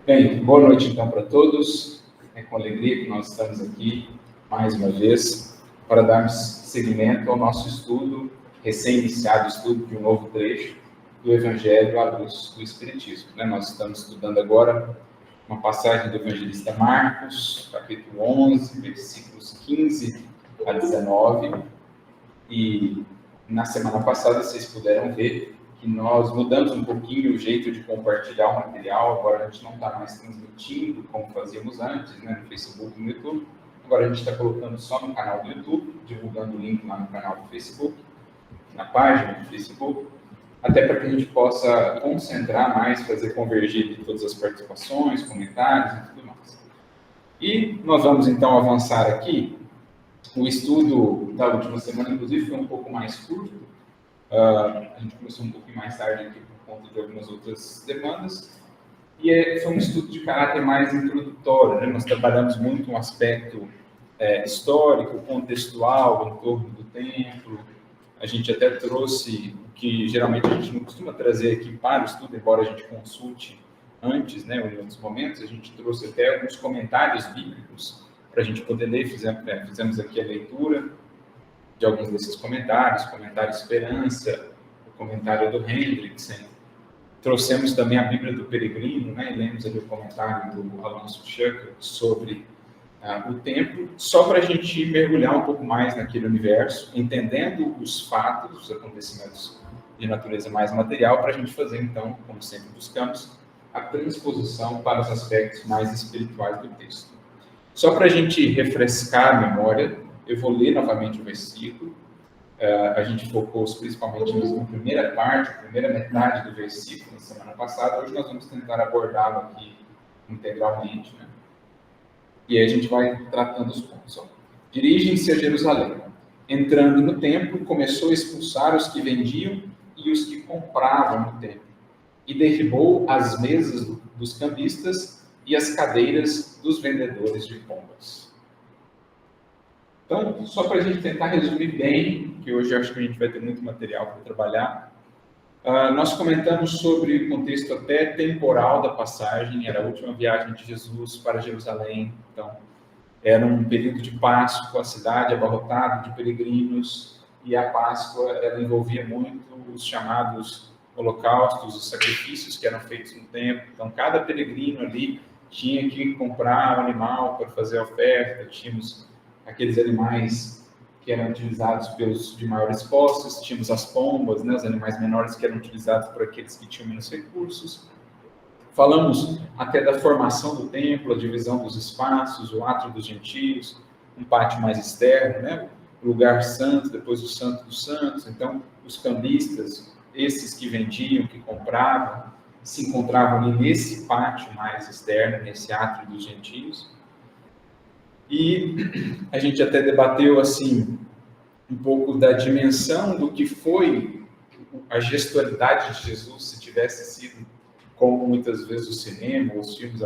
Bem, boa noite então para todos. É com alegria que nós estamos aqui mais uma vez para darmos seguimento ao nosso estudo, recém-iniciado estudo de um novo trecho do Evangelho à luz do Espiritismo. Nós estamos estudando agora uma passagem do evangelista Marcos, capítulo 11, versículos 15 a 19. E na semana passada vocês puderam ver que nós mudamos um pouquinho o jeito de compartilhar o material. Agora a gente não está mais transmitindo como fazíamos antes, no Facebook e no YouTube. Agora a gente está colocando só no canal do YouTube, divulgando o link lá no canal do Facebook, na página do Facebook, até para que a gente possa concentrar mais, fazer convergir de todas as participações, comentários e tudo mais. E nós vamos então avançar aqui. O estudo da última semana, inclusive, foi um pouco mais curto. A gente começou um pouquinho mais tarde aqui por conta de algumas outras demandas. E foi um estudo de caráter mais introdutório. Nós trabalhamos muito um aspecto histórico, contextual, em torno do templo. A gente até trouxe o que geralmente a gente não costuma trazer aqui para o estudo, embora a gente consulte antes, em outros momentos. A gente trouxe até alguns comentários bíblicos para a gente poder ler. Fizemos aqui a leitura de alguns desses comentários, comentário Esperança, o comentário do Hendrickson. Trouxemos também a Bíblia do Peregrino, e lemos ali o comentário do Alonso Schucker sobre o templo, só para a gente mergulhar um pouco mais naquele universo, entendendo os fatos, os acontecimentos de natureza mais material, para a gente fazer, então, como sempre buscamos, a transposição para os aspectos mais espirituais do texto. Só para a gente refrescar a memória, eu vou ler novamente o versículo. A gente focou principalmente na primeira parte, a primeira metade do versículo na semana passada. Hoje nós vamos tentar abordá-lo aqui integralmente. E aí a gente vai tratando os pontos. Dirigem-se a Jerusalém. Entrando no templo, começou a expulsar os que vendiam e os que compravam no templo. E derribou as mesas dos cambistas e as cadeiras dos vendedores de pombas. Então, só para a gente tentar resumir bem, que hoje eu acho que a gente vai ter muito material para trabalhar, nós comentamos sobre o contexto até temporal da passagem. Era a última viagem de Jesus para Jerusalém, então era um período de Páscoa, a cidade abarrotada de peregrinos, e a Páscoa ela envolvia muito os chamados holocaustos, os sacrifícios que eram feitos no templo. Então, cada peregrino ali tinha que comprar um animal para fazer a oferta. Tínhamos aqueles animais que eram utilizados pelos de maiores posses, tínhamos as pombas, os animais menores que eram utilizados por aqueles que tinham menos recursos. Falamos até da formação do templo, a divisão dos espaços, o átrio dos gentios, um pátio mais externo, o lugar santo, depois o santo dos santos. Então, os cambistas, esses que vendiam, que compravam, se encontravam ali nesse pátio mais externo, nesse átrio dos gentios. E a gente até debateu assim um pouco da dimensão do que foi a gestualidade de Jesus, se tivesse sido como muitas vezes o cinema, os filmes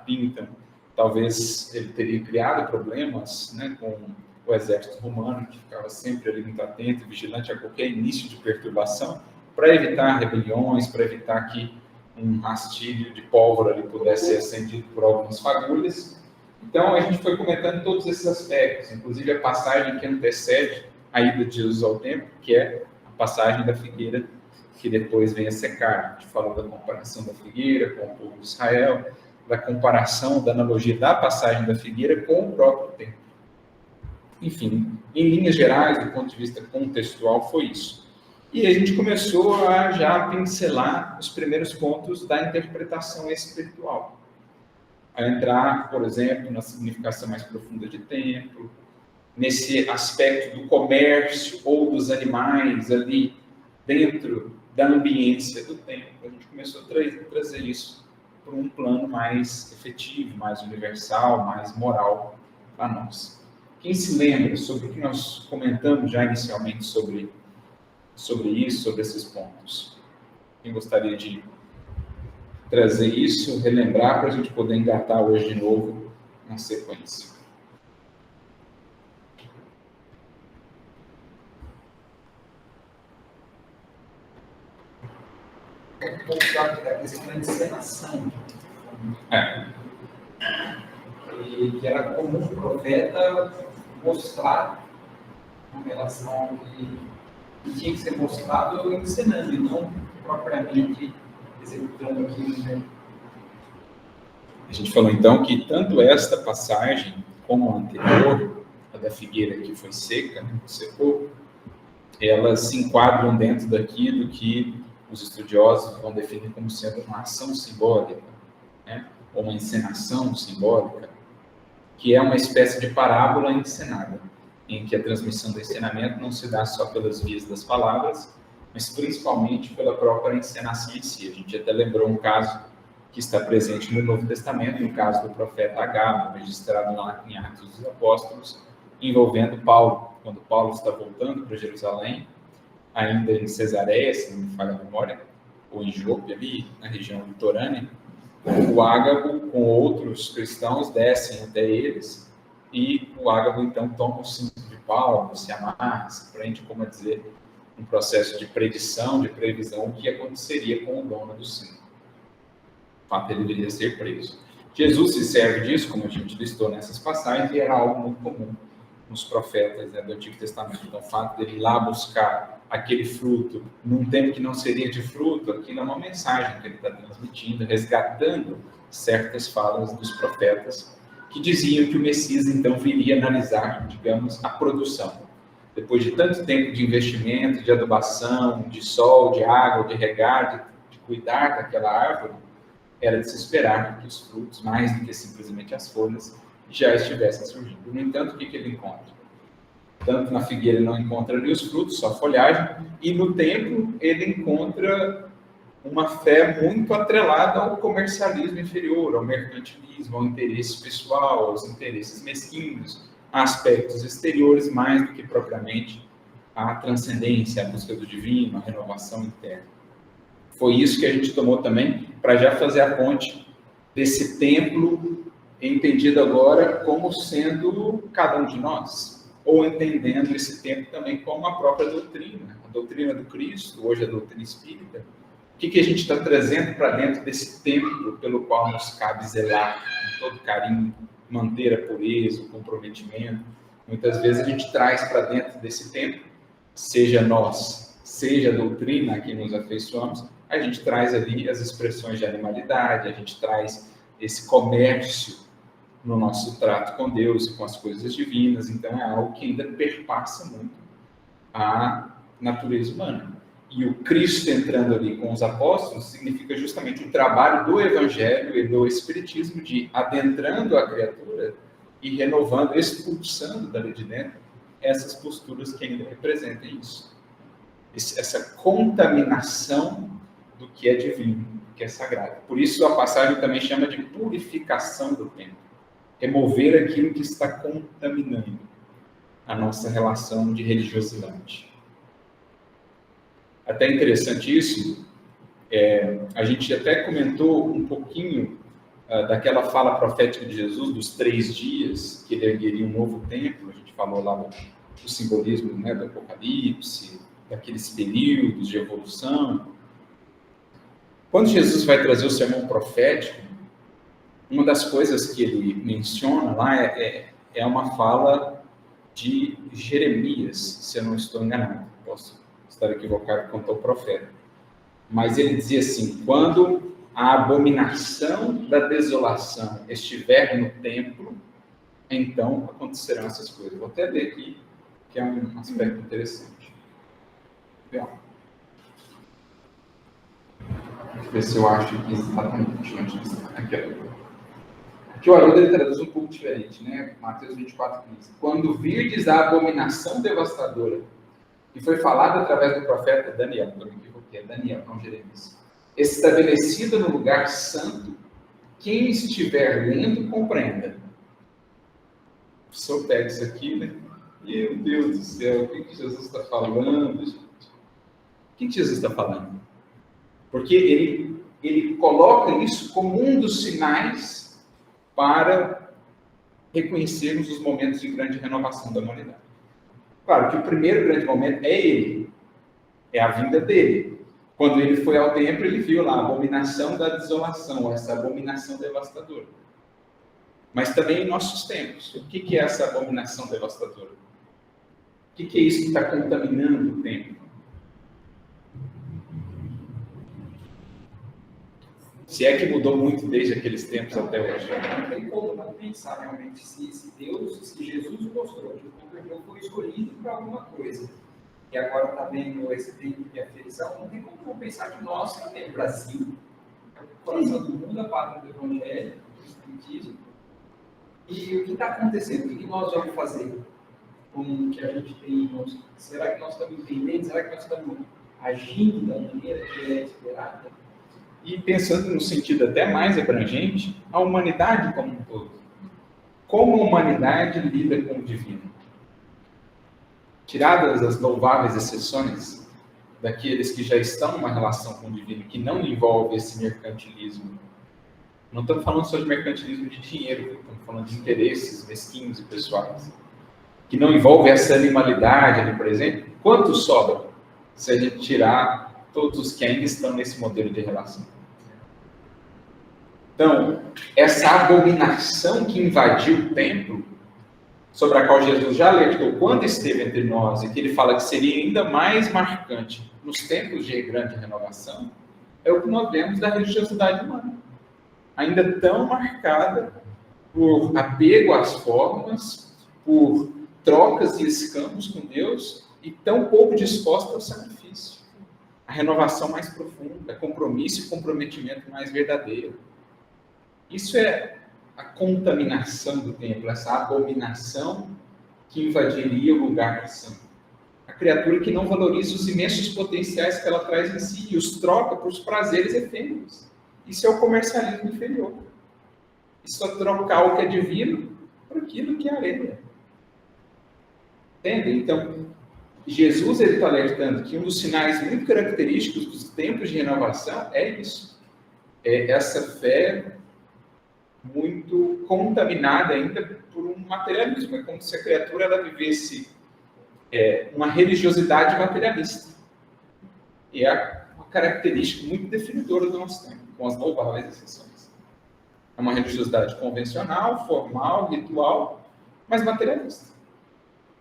pintam, talvez ele teria criado problemas com o exército romano, que ficava sempre ali muito atento e vigilante a qualquer início de perturbação, para evitar rebeliões, para evitar que um rastilho de pólvora ali pudesse ser acendido por algumas fagulhas. Então, a gente foi comentando todos esses aspectos, inclusive a passagem que antecede a ida de Jesus ao templo, que é a passagem da figueira que depois vem a secar. A gente falou da comparação da figueira com o povo de Israel, da comparação, da analogia da passagem da figueira com o próprio templo. Enfim, em linhas gerais, do ponto de vista contextual, foi isso. E a gente começou a já pincelar os primeiros pontos da interpretação espiritual. A entrar, por exemplo, na significação mais profunda de templo, nesse aspecto do comércio ou dos animais ali dentro da ambiência do templo. A gente começou a trazer isso para um plano mais efetivo, mais universal, mais moral para nós. Quem se lembra sobre o que nós comentamos já inicialmente sobre isso, sobre esses pontos? Quem gostaria de trazer isso, relembrar, para a gente poder engatar hoje de novo na sequência? A questão da encenação, E que era comum o profeta mostrar uma relação que tinha que ser mostrado ensinando, e não propriamente executando aquilo, né? A gente falou então que tanto esta passagem como a anterior, a da figueira que foi seca, né, que secou, elas se enquadram dentro daquilo que os estudiosos vão definir como sendo uma ação simbólica, né, ou uma encenação simbólica, que é uma espécie de parábola encenada, em que a transmissão do ensinamento não se dá só pelas vias das palavras, mas principalmente pela própria encenação em si. A gente até lembrou um caso que está presente no Novo Testamento, no caso do profeta Agabo, registrado lá em Atos dos Apóstolos, envolvendo Paulo. Quando Paulo está voltando para Jerusalém, ainda em Cesareia, se não me falha a memória, ou em Jope, ali na região litorânea, o Ágabo, com outros cristãos, descem até eles, e o Ágabo, então, toma o cinto de Paulo, se amarra, se prende, como a dizer, um processo de predição, de previsão, o que aconteceria com o dono do cinto. O fato, ele deveria ser preso. Jesus se serve disso, como a gente listou nessas passagens, e era algo muito comum nos profetas, né, do Antigo Testamento. Então, o fato dele ir lá buscar aquele fruto num tempo que não seria de fruto, aquilo é uma mensagem que ele está transmitindo, resgatando certas falas dos profetas que diziam que o Messias então viria analisar, digamos, a produção. Depois de tanto tempo de investimento, de adubação, de sol, de água, de regar, de cuidar daquela árvore, era de se esperar que os frutos, mais do que simplesmente as folhas, já estivessem surgindo. No entanto, o que ele encontra? Tanto na figueira ele não encontra ali os frutos, só a folhagem, e no templo ele encontra uma fé muito atrelada ao comercialismo inferior, ao mercantilismo, ao interesse pessoal, aos interesses mesquinhos, a aspectos exteriores, mais do que propriamente a transcendência, a busca do divino, a renovação interna. Foi isso que a gente tomou também para já fazer a ponte desse templo, entendido agora como sendo cada um de nós, ou entendendo esse templo também como a própria doutrina, a doutrina do Cristo, hoje a doutrina espírita. O que a gente está trazendo para dentro desse templo pelo qual nos cabe zelar com todo carinho, manter a pureza, o comprometimento. Muitas vezes a gente traz para dentro desse templo, seja nós, seja a doutrina a que nos afeiçoamos, a gente traz ali as expressões de animalidade, a gente traz esse comércio no nosso trato com Deus e com as coisas divinas. Então é algo que ainda perpassa muito a natureza humana. E o Cristo entrando ali com os apóstolos significa justamente o trabalho do Evangelho e do Espiritismo de adentrando a criatura e renovando, expulsando dali de dentro essas posturas que ainda representam isso. Essa contaminação do que é divino, do que é sagrado. Por isso a passagem também chama de purificação do templo. Remover aquilo que está contaminando a nossa relação de religiosidade. Até interessante isso, a gente até comentou um pouquinho daquela fala profética de Jesus, dos 3 dias, que ele ergueria um novo templo. A gente falou lá do simbolismo, né, do Apocalipse, daqueles períodos de evolução. Quando Jesus vai trazer o sermão profético, uma das coisas que ele menciona lá é uma fala de Jeremias, se eu não estou enganado. Posso estar equivocado quanto ao profeta. Mas ele dizia assim: quando a abominação da desolação estiver no templo, então acontecerão essas coisas. Vou até ler aqui, que é um aspecto interessante. Legal. Deixa eu ver se eu acho aqui exatamente onde está. Aqui o Haroldo ele traduz um pouco diferente, né? Mateus 24:15. Quando virdes a abominação devastadora, que foi falada através do profeta Daniel, que é Daniel, não Jeremias, estabelecida no lugar santo, quem estiver lendo, compreenda. O senhor pega isso aqui, né? Meu Deus do céu, o que Jesus está falando, gente? O que Jesus está falando? Porque ele coloca isso como um dos sinais para reconhecermos os momentos de grande renovação da humanidade. Claro que o primeiro grande momento é ele, é a vinda dele. Quando ele foi ao templo, ele viu lá a abominação da desolação, essa abominação devastadora. Mas também em nossos tempos. O que é essa abominação devastadora? O que é isso que está contaminando o templo? Se é que mudou muito desde aqueles tempos até hoje. Não tem como não pensar realmente se Deus, se Jesus mostrou que o povo foi escolhido para alguma coisa, e agora está vendo esse tempo de aflição, não tem como não pensar que nós, também, o Brasil, é o coração do mundo, a pátria do Evangelho, do Espiritismo, e o que está acontecendo? O que nós vamos fazer com o que a gente tem em nós? Será que nós estamos entendendo? Será que nós estamos agindo da maneira que é esperada? E pensando no sentido até mais abrangente, a humanidade como um todo. Como a humanidade lida com o divino? Tiradas as louváveis exceções daqueles que já estão numa relação com o divino, que não envolve esse mercantilismo. Não estamos falando só de mercantilismo de dinheiro, estamos falando de interesses mesquinhos e pessoais. Que não envolve essa animalidade ali, por exemplo. Quanto sobra se a gente tirar todos os que ainda estão nesse modelo de relação? Então, essa abominação que invadiu o templo, sobre a qual Jesus já alertou quando esteve entre nós, e que ele fala que seria ainda mais marcante nos tempos de grande renovação, é o que nós vemos da religiosidade humana. Ainda tão marcada por apego às formas, por trocas e escampos com Deus, e tão pouco disposta ao sacrifício. A renovação mais profunda, compromisso e comprometimento mais verdadeiro. Isso é a contaminação do templo, essa abominação que invadiria o lugar santo. A criatura que não valoriza os imensos potenciais que ela traz em si e os troca por prazeres efêmeros. Isso é o comercialismo inferior. Isso é trocar o que é divino por aquilo que é areia. Entende? Então, Jesus está alertando que um dos sinais muito característicos dos tempos de renovação é isso. É essa fé muito contaminada ainda por um materialismo. É como se a criatura ela vivesse uma religiosidade materialista. E é uma característica muito definidora do nosso tempo, com as louváveis exceções. É uma religiosidade convencional, formal, ritual, mas materialista.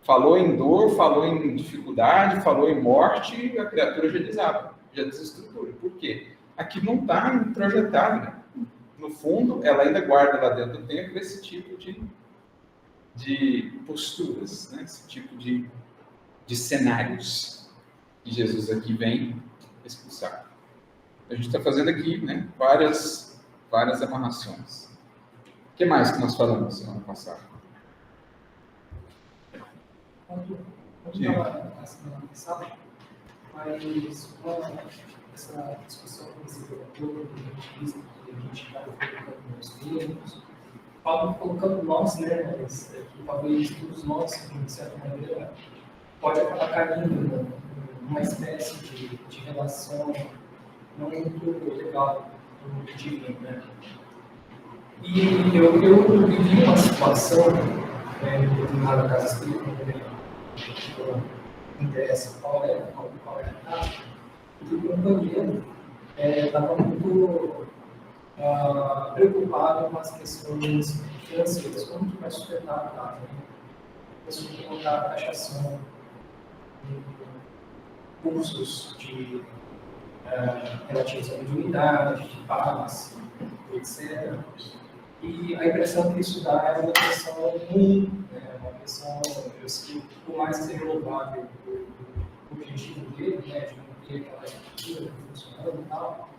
Falou em dor, falou em dificuldade, falou em morte, a criatura já desaba, já desestrutura. Por quê? Aqui não está introjetado, né? No fundo, ela ainda guarda lá dentro do templo esse tipo de posturas, né? Esse tipo de cenários que Jesus aqui vem expulsar. A gente está fazendo aqui, né, várias amarrações. O que mais que nós falamos semana passada? Quando estava na semana passada, mas com essa discussão que você colocou, que a gente está colocando nos termos, Paulo colocando nós, né, mas que talvez todos nós, de certa maneira, pode acabar caindo numa espécie de relação não muito legal com o divino, né? E eu vivi uma situação, em determinada casa espírita, não interessa qual é a casa, e o companheiro estava muito preocupado com as questões financeiras, como que vai sustentar a casa, né? Começou a colocar a taxação em cursos relativos à mediunidade, de paz, etc. E a impressão que isso dá é uma impressão ruim, né? Uma impressão, que por mais que seja louvável o objetivo dele, né, de manter aquela estrutura funcionando e tal,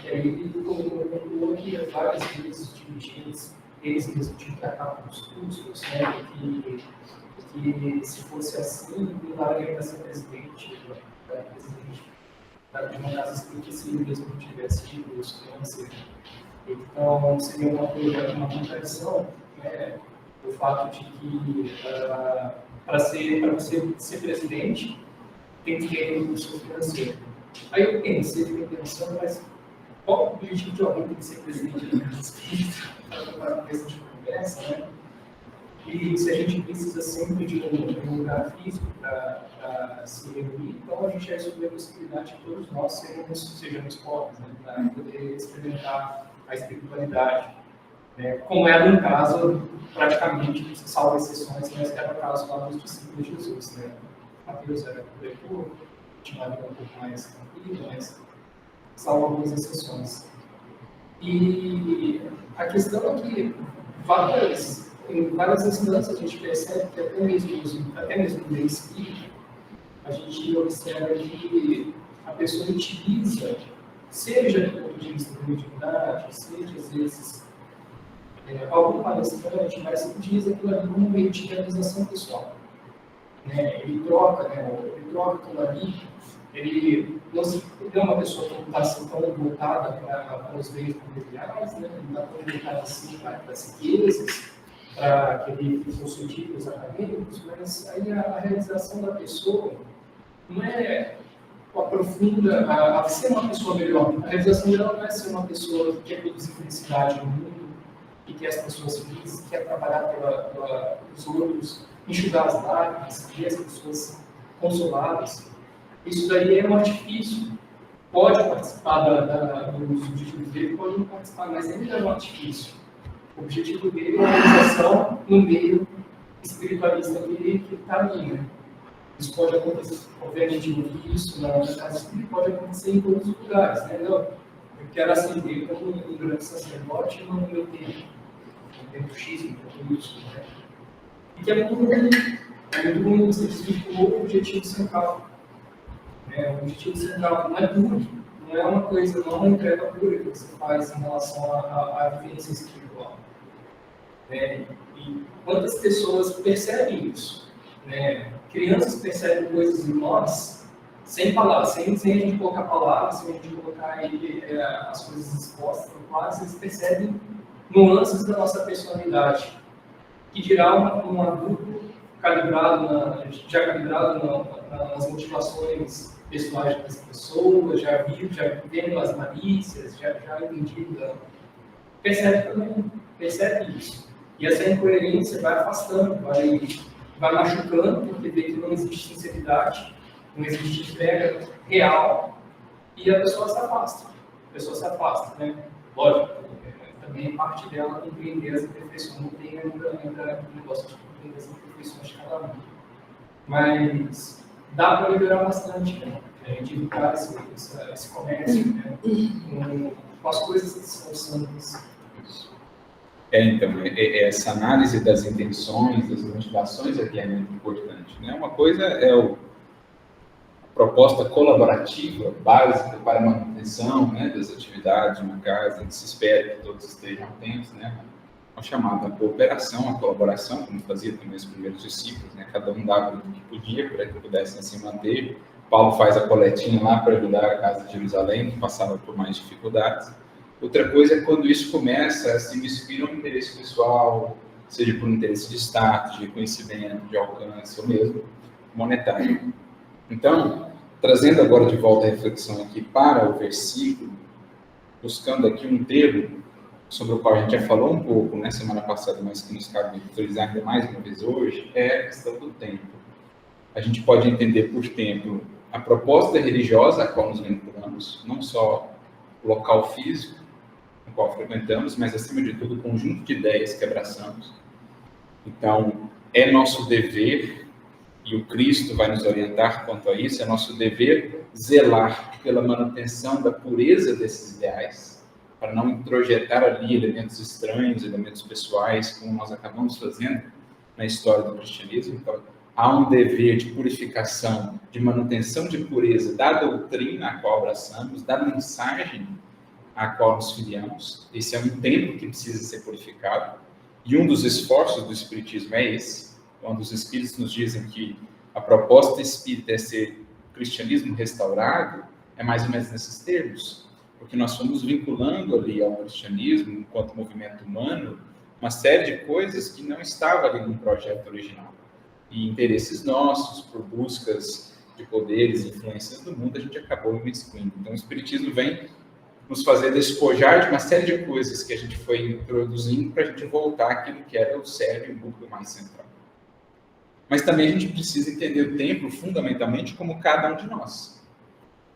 e aí ele colocou que várias vezes eles mesmos tinham que acabar com os custos, né, que se fosse assim, não daria para ser presidente de uma casa espírita se ele mesmo não tivesse recurso financeiro. Então, seria uma contradição, né, o fato de que para você ser presidente tem que ter recurso financeiro. Aí eu pensei, fiquei pensando, mas qual o objetivo de alguém que ser presidente da casa espírita para uma mesa de conversa, né? E se a gente precisa sempre de um lugar físico para se reunir, então a gente já estudou a possibilidade de todos nós sejamos pobres, né, para poder experimentar a espiritualidade. Como era no caso, praticamente, salvo exceções, mas que era o caso lá dos discípulos de Jesus. Né? Mateus era leitor, tinha uma vida um pouco mais tranquila, mas salvo algumas exceções. E a questão é que em várias instâncias a gente percebe que até mesmo no meio espírita, a gente observa que a pessoa utiliza, seja do ponto de vista da mediunidade, seja às vezes algum palestrante, mas utiliza aquilo ali como meio de realização pessoal. Ele troca aquilo ali, ele não é uma pessoa que não está assim, tão voltada para os bens materiais, né? Não está tão voltada assim para as riquezas, para aqueles títulos acadêmicos, mas aí a realização da pessoa não é aprofunda a ser uma pessoa melhor. A realização dela não é ser uma pessoa que quer produzir felicidade no mundo, que quer as pessoas felizes, que quer trabalhar pelos outros, enxugar as lágrimas, ver as pessoas consoladas. Isso daí é um artifício. Pode participar dos objetivos dele, pode não participar, mas ainda é um artifício. O objetivo dele é a realização no meio espiritualista que ele está ali. Né? Isso pode acontecer, obviamente, isso na casa espírita pode acontecer em todos os lugares. Né? Não, eu quero ascender como um grande sacerdote no meu tempo. No tempo X, no tempo Y. Né? E que é muito ruim você desvirtuou o objetivo central. O objetivo central não é puro, não é uma coisa, não é uma entrega pura que você faz em relação à vivência espiritual. E quantas pessoas percebem isso? Crianças percebem coisas em nós sem falar, sem a gente colocar palavras, sem a gente colocar as coisas expostas, quase eles percebem nuances da nossa personalidade, que dirá um adulto calibrado nas motivações pessoais das pessoas, já vendo as malícias, já entendido, percebe isso. E essa incoerência vai afastando, vai machucando, porque vê que não existe sinceridade, não existe entrega real, e a pessoa se afasta. Né? Lógico, também parte dela compreender as imperfeições, não tem ainda um negócio de compreender as imperfeições de cada um. Mas dá para melhorar bastante, né? De evitar esse comércio, né? Com as coisas que são santas. Então, essa análise das intenções, das motivações aqui é muito importante. Né? Uma coisa é a proposta colaborativa, básica para a manutenção, né, das atividades de uma casa, que se espera que todos estejam atentos, né? A chamada cooperação, a colaboração, como fazia também os primeiros discípulos, né? Cada um dava o que podia para que pudessem se manter. Paulo faz a coletinha lá para ajudar a casa de Jerusalém, que passava por mais dificuldades. Outra coisa é quando isso começa a se misturar um interesse pessoal, seja por um interesse de status, de reconhecimento, de alcance, ou mesmo monetário. Então, trazendo agora de volta a reflexão aqui para o versículo, buscando aqui um termo sobre o qual a gente já falou um pouco, né, semana passada, mas que nos cabe utilizar ainda mais uma vez hoje, é a questão do tempo. A gente pode entender por tempo a proposta religiosa a qual nos vinculamos, não só o local físico no qual frequentamos, mas, acima de tudo, o conjunto de ideias que abraçamos. Então, é nosso dever, e o Cristo vai nos orientar quanto a isso, é nosso dever zelar pela manutenção da pureza desses ideais, para não introjetar ali elementos estranhos, elementos pessoais, como nós acabamos fazendo na história do cristianismo. Então, há um dever de purificação, de manutenção de pureza da doutrina a qual abraçamos, da mensagem a qual nos filiamos. Esse é um tempo que precisa ser purificado. E um dos esforços do Espiritismo é esse. Quando os Espíritos nos dizem que a proposta espírita é ser cristianismo restaurado, é mais ou menos nesses termos. Porque nós fomos vinculando ali ao cristianismo, enquanto movimento humano, uma série de coisas que não estava ali no projeto original. E interesses nossos, por buscas de poderes e influências do mundo, a gente acabou imiscuindo. Então, o Espiritismo vem nos fazer despojar de uma série de coisas que a gente foi introduzindo para a gente voltar àquilo que era o cerne e o núcleo mais central. Mas também a gente precisa entender o tempo fundamentalmente como cada um de nós.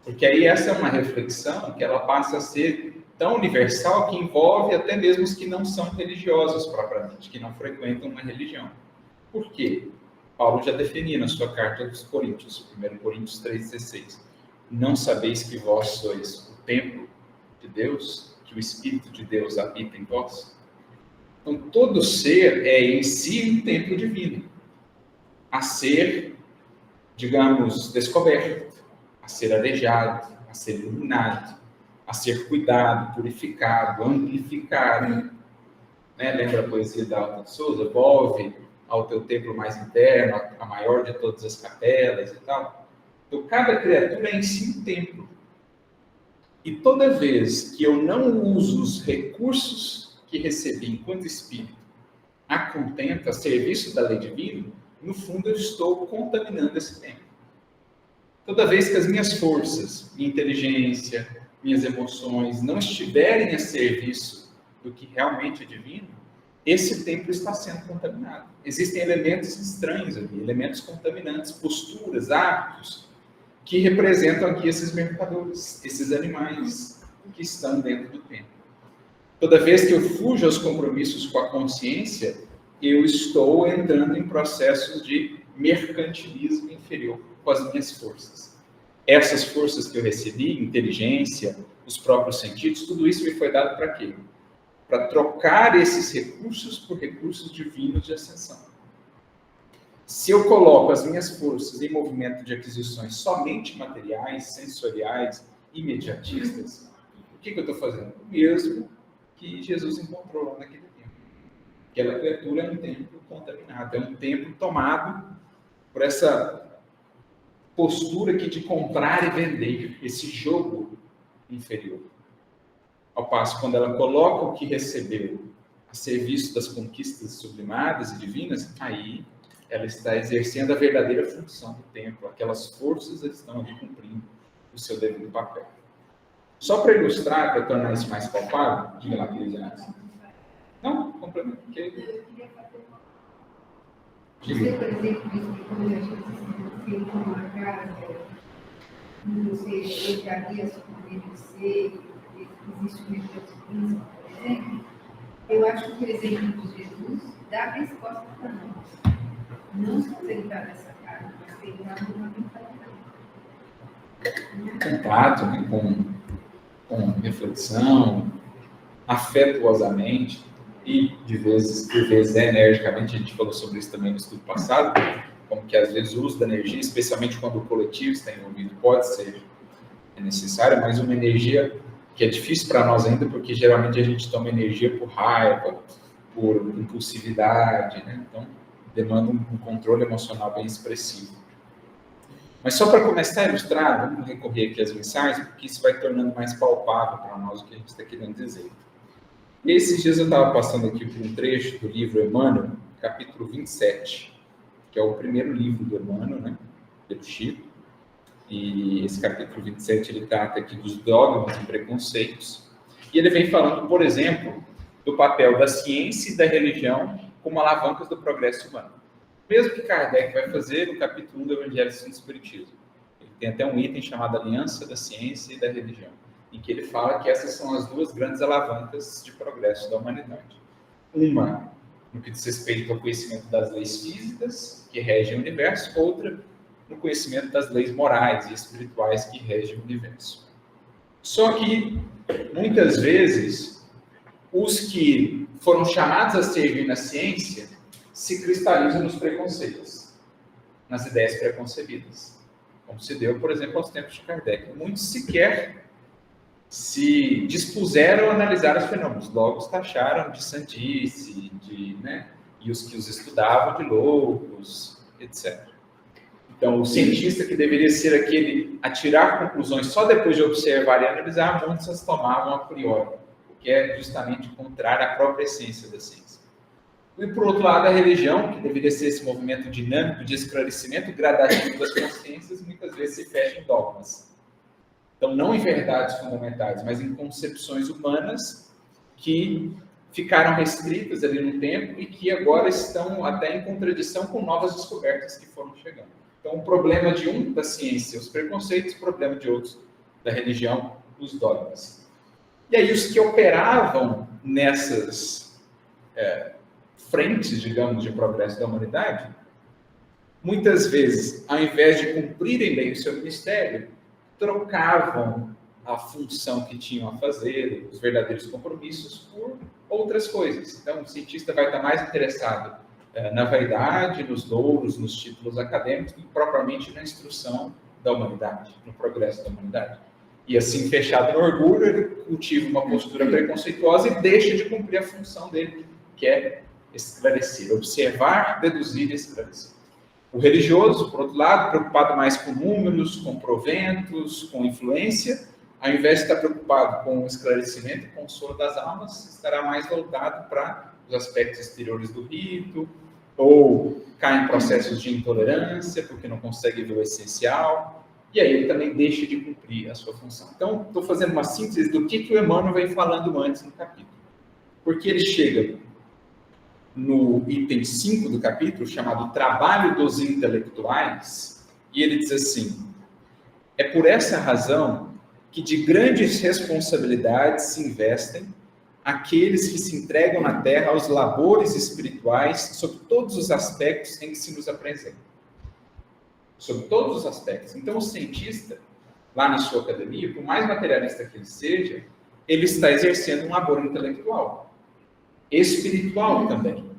Porque aí essa é uma reflexão que ela passa a ser tão universal que envolve até mesmo os que não são religiosos propriamente, que não frequentam uma religião. Por quê? Paulo já definiu na sua carta aos Coríntios, 1 Coríntios 3,16. Não sabeis que vós sois o templo de Deus, que o Espírito de Deus habita em vós? Então, todo ser é em si um templo divino, a ser, digamos, descoberto, a ser arejado, a ser iluminado, a ser cuidado, purificado, amplificado. Né? Lembra a poesia da Alta de Souza? Volve ao teu templo mais interno, a maior de todas as capelas e tal. Então, cada criatura é em si um templo. E toda vez que eu não uso os recursos que recebi enquanto espírito a contento, a serviço da lei divina, no fundo eu estou contaminando esse templo. Toda vez que as minhas forças, minha inteligência, minhas emoções não estiverem a serviço do que realmente é divino, esse templo está sendo contaminado. Existem elementos estranhos ali, elementos contaminantes, posturas, hábitos, que representam aqui esses mercadores, esses animais que estão dentro do templo. Toda vez que eu fujo aos compromissos com a consciência, eu estou entrando em processos de mercantilismo inferior com as minhas forças. Essas forças que eu recebi, inteligência, os próprios sentidos, tudo isso me foi dado para quê? Para trocar esses recursos por recursos divinos de ascensão. Se eu coloco as minhas forças em movimento de aquisições somente materiais, sensoriais, imediatistas, o que eu estou fazendo? O mesmo que Jesus encontrou lá naquele tempo. Aquela criatura é um templo contaminado, é um templo tomado por essa postura aqui de comprar e vender, esse jogo inferior. Ao passo, quando ela coloca o que recebeu a serviço das conquistas sublimadas e divinas, aí ela está exercendo a verdadeira função do templo. Aquelas forças estão ali cumprindo o seu devido papel. Só para ilustrar, para tornar isso mais palpável, diga lá, Cris. Não, complemento. Eu queria fazer você, por exemplo, disse que quando a gente tem uma casa, você entraria sobre ser, existe um mecanismo, por exemplo. Eu acho que o exemplo de Jesus dá resposta para nós. Não só sentar nessa casa, mas sentar numa mentalidade. Contato, né, com reflexão, afetuosamente e, de vezes energicamente. A gente falou sobre isso também no estudo passado, como que às vezes o uso da energia, especialmente quando o coletivo está envolvido, pode ser necessário, mas uma energia que é difícil para nós ainda, porque geralmente a gente toma energia por raiva, por impulsividade, né? Então demanda um controle emocional bem expressivo. Mas só para começar a ilustrar, vamos recorrer aqui às mensagens, porque isso vai tornando mais palpável para nós o que a gente está querendo dizer. E esses dias eu estava passando aqui por um trecho do livro Emmanuel, capítulo 27, que é o primeiro livro do Emmanuel, né, pelo Chico. E esse capítulo 27, ele trata aqui dos dogmas e preconceitos. E ele vem falando, por exemplo, do papel da ciência e da religião como alavancas do progresso humano. Mesmo que Kardec vai fazer no capítulo 1 do Evangelho segundo o Espiritismo. Ele tem até um item chamado Aliança da Ciência e da Religião, em que ele fala que essas são as duas grandes alavancas de progresso da humanidade. Uma, no que diz respeito ao conhecimento das leis físicas, que regem o universo, outra, no conhecimento das leis morais e espirituais que regem o universo. Só que, muitas vezes, os que foram chamados a servir na ciência se cristalizam nos preconceitos, nas ideias preconcebidas. Como se deu, por exemplo, aos tempos de Kardec. Muitos sequer se dispuseram a analisar os fenômenos, logo os taxaram de sandice, e os que os estudavam de loucos, etc. Então, o cientista que deveria ser aquele a tirar conclusões só depois de observar e analisar, muitos as tomavam a priori, o que é justamente contrário à própria essência da ciência. E, por outro lado, a religião, que deveria ser esse movimento dinâmico de esclarecimento gradativo das consciências, muitas vezes se fecha em dogmas. Então, não em verdades fundamentais, mas em concepções humanas que ficaram restritas ali no tempo e que agora estão até em contradição com novas descobertas que foram chegando. Então, o problema de um da ciência, os preconceitos, o problema de outros da religião, os dogmas. E aí, os que operavam nessas frentes, digamos, de progresso da humanidade, muitas vezes, ao invés de cumprirem bem o seu ministério, trocavam a função que tinham a fazer, os verdadeiros compromissos, por outras coisas. Então, o cientista vai estar mais interessado na vaidade, nos louros, nos títulos acadêmicos, do que propriamente na instrução da humanidade, no progresso da humanidade. E assim, fechado no orgulho, ele cultiva uma postura preconceituosa e deixa de cumprir a função dele, que é esclarecer, observar, deduzir e esclarecer. O religioso, por outro lado, preocupado mais com números, com proventos, com influência, ao invés de estar preocupado com o esclarecimento e consolo das almas, estará mais voltado para os aspectos exteriores do rito, ou cai em processos de intolerância, porque não consegue ver o essencial, e aí ele também deixa de cumprir a sua função. Então, estou fazendo uma síntese do que o Emmanuel vem falando antes no capítulo. Porque ele chega no item 5 do capítulo, chamado Trabalho dos Intelectuais, e ele diz assim: é por essa razão que de grandes responsabilidades se investem aqueles que se entregam na terra aos labores espirituais sob todos os aspectos em que se nos apresenta. Sobre todos os aspectos. Então, o cientista, lá na sua academia, por mais materialista que ele seja, ele está exercendo um labor intelectual, espiritual também.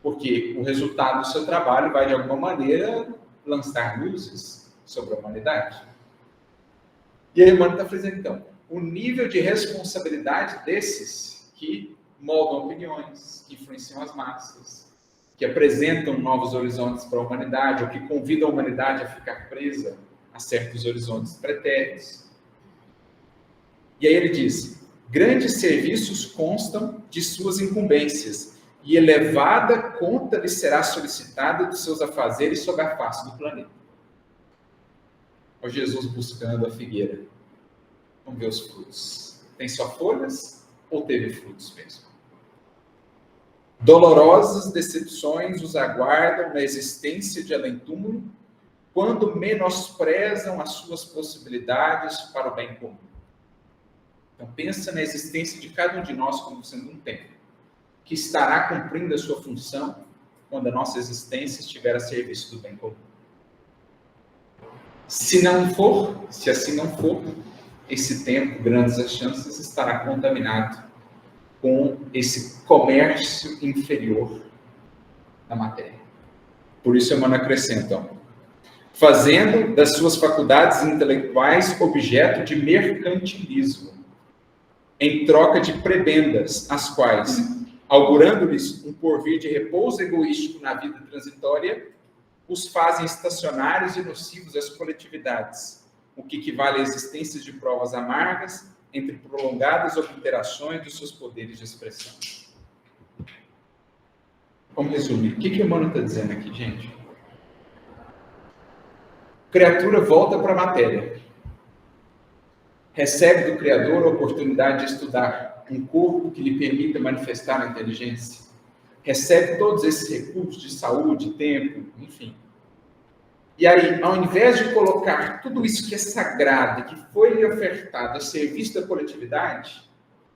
Porque o resultado do seu trabalho vai, de alguma maneira, lançar luzes sobre a humanidade. E aí, Emmanuel está fazendo, então, o nível de responsabilidade desses que moldam opiniões, que influenciam as massas, que apresentam novos horizontes para a humanidade, ou que convidam a humanidade a ficar presa a certos horizontes pretéritos. E aí ele diz: grandes serviços constam de suas incumbências, e elevada conta lhe será solicitada dos seus afazeres sobre a face do planeta. Ó Jesus buscando a figueira. Vamos ver os frutos. Tem só folhas ou teve frutos mesmo? Dolorosas decepções os aguardam na existência de além-túmulo, quando menosprezam as suas possibilidades para o bem comum. Então, pensa na existência de cada um de nós como sendo um templo, que estará cumprindo a sua função quando a nossa existência estiver a serviço do bem comum. Se assim não for, esse templo, grandes as chances, estará contaminado com esse comércio inferior da matéria. Por isso, Emmanuel acrescenta, fazendo das suas faculdades intelectuais objeto de mercantilismo, em troca de prebendas, as quais, augurando-lhes um porvir de repouso egoístico na vida transitória, os fazem estacionários e nocivos às coletividades, o que equivale a existências de provas amargas entre prolongadas obliterações dos seus poderes de expressão. Vamos resumir. O que Emmanuel está dizendo aqui, gente? A criatura volta para a matéria. Recebe do Criador a oportunidade de estudar um corpo que lhe permita manifestar a inteligência. Recebe todos esses recursos de saúde, tempo, enfim. E aí, ao invés de colocar tudo isso que é sagrado e que foi lhe ofertado a serviço da coletividade,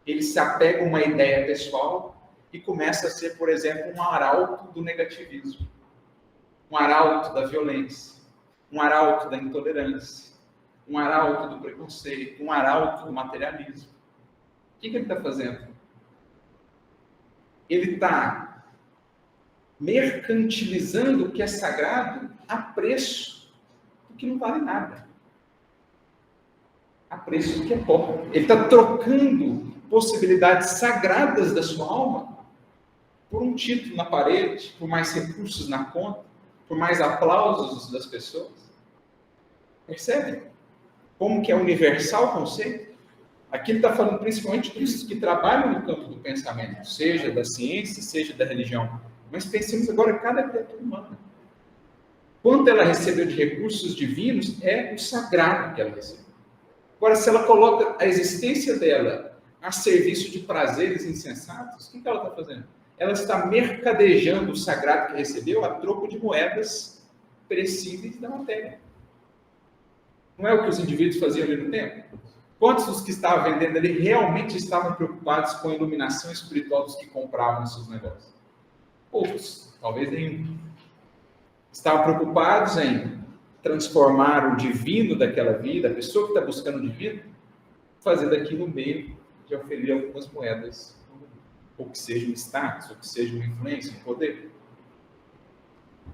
ele se apega a uma ideia pessoal e começa a ser, por exemplo, um arauto do negativismo, um arauto da violência, um arauto da intolerância, um arauto do preconceito, um arauto do materialismo. O que ele está fazendo? Ele está mercantilizando o que é sagrado a preço do que não vale nada. A preço do que é pó. Ele está trocando possibilidades sagradas da sua alma por um título na parede, por mais recursos na conta, por mais aplausos das pessoas. Percebe? Como que é universal o conceito? Aqui ele está falando principalmente dos que trabalham no campo do pensamento, seja da ciência, seja da religião. Mas pensemos agora em cada criatura humana. Quanto ela recebeu de recursos divinos é o sagrado que ela recebeu. Agora, se ela coloca a existência dela a serviço de prazeres insensatos, o que ela está fazendo? Ela está mercadejando o sagrado que recebeu a troco de moedas perecíveis da matéria. Não é o que os indivíduos faziam ali no templo? Quantos dos que estavam vendendo ali realmente estavam preocupados com a iluminação espiritual dos que compravam seus negócios? Poucos, talvez nenhum. Estavam preocupados em transformar o divino daquela vida, a pessoa que está buscando o divino, fazer daquilo um meio de oferir algumas moedas, ou que seja um status, ou que seja uma influência, um poder.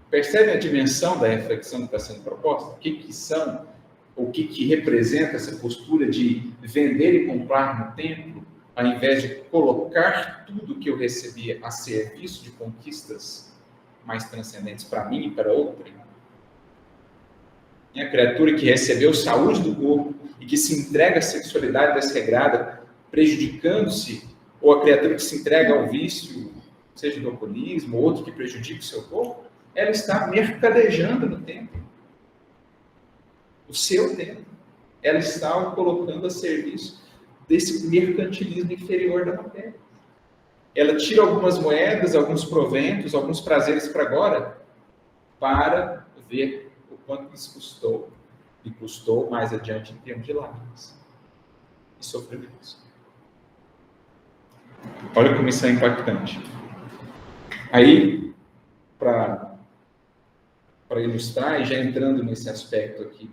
Percebe a dimensão da reflexão que está sendo proposta? O que são, o que representa essa postura de vender e comprar no templo, ao invés de colocar tudo que eu recebia a serviço de conquistas mais transcendentes para mim e para outrem? E a criatura que recebeu saúde do corpo e que se entrega à sexualidade desregrada, prejudicando-se, ou a criatura que se entrega ao vício, seja do alcoolismo, ou outro que prejudica o seu corpo, ela está mercadejando no templo. O seu templo. Ela está o colocando a serviço desse mercantilismo inferior da matéria. Ela tira algumas moedas, alguns proventos, alguns prazeres para agora, para ver o quanto isso custou, e custou mais adiante em termos de lágrimas e sofrimentos. Olha como isso é impactante. Aí, para ilustrar, e já entrando nesse aspecto aqui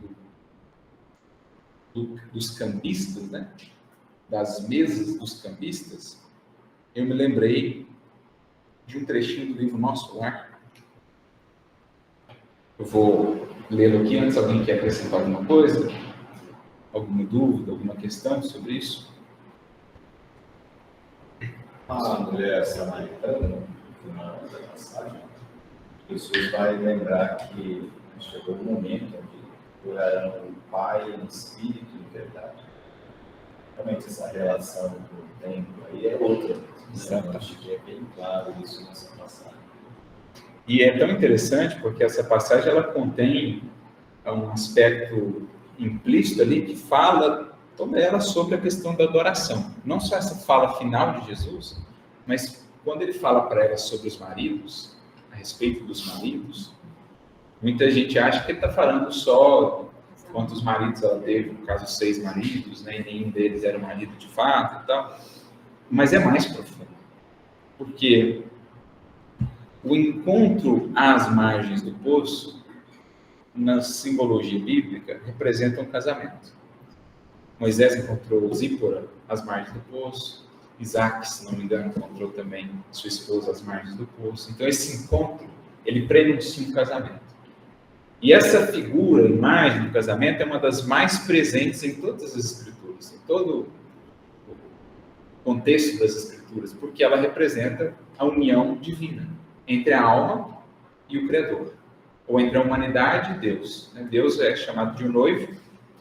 dos cambistas, né? Das mesas dos cambistas, eu me lembrei de um trechinho do livro Nosso Lar. Eu vou lê-lo aqui antes. Alguém quer acrescentar alguma coisa? Alguma dúvida, alguma questão sobre isso? A mulher samaritana, no final da passagem, Jesus vai lembrar que chegou o momento em que orarão o Pai em espírito e em verdade. Realmente essa relação com o tempo aí é outra. Eu acho que é bem claro isso nessa passagem. E é tão interessante porque essa passagem ela contém um aspecto implícito ali que fala toda ela sobre a questão da adoração. Não só essa fala final de Jesus, mas quando ele fala para ela sobre os maridos, a respeito dos maridos, muita gente acha que ele está falando só quantos maridos ela teve, no caso 6 maridos, né, e nenhum deles era marido de fato e tal. Mas é mais profundo, porque o encontro às margens do poço, na simbologia bíblica, representa um casamento. Moisés encontrou Zípora às margens do poço, Isaac, se não me engano, encontrou também sua esposa às margens do poço. Então esse encontro, ele prenuncia um casamento. E essa figura, a imagem do casamento, é uma das mais presentes em todas as escrituras, em todo o contexto das escrituras, porque ela representa a união divina entre a alma e o Criador, ou entre a humanidade e Deus. Deus é chamado de um noivo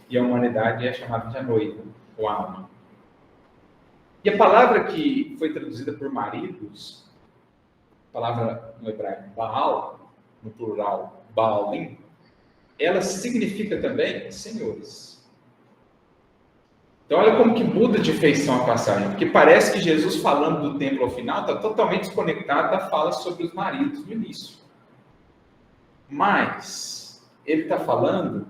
e a humanidade é chamada de a noiva, ou a alma. E a palavra que foi traduzida por maridos, a palavra no hebraico Baal, no plural Baalim, ela significa também senhores. Então olha como que muda de feição a passagem, porque parece que Jesus falando do templo ao final está totalmente desconectado da fala sobre os maridos no início. Mas ele está falando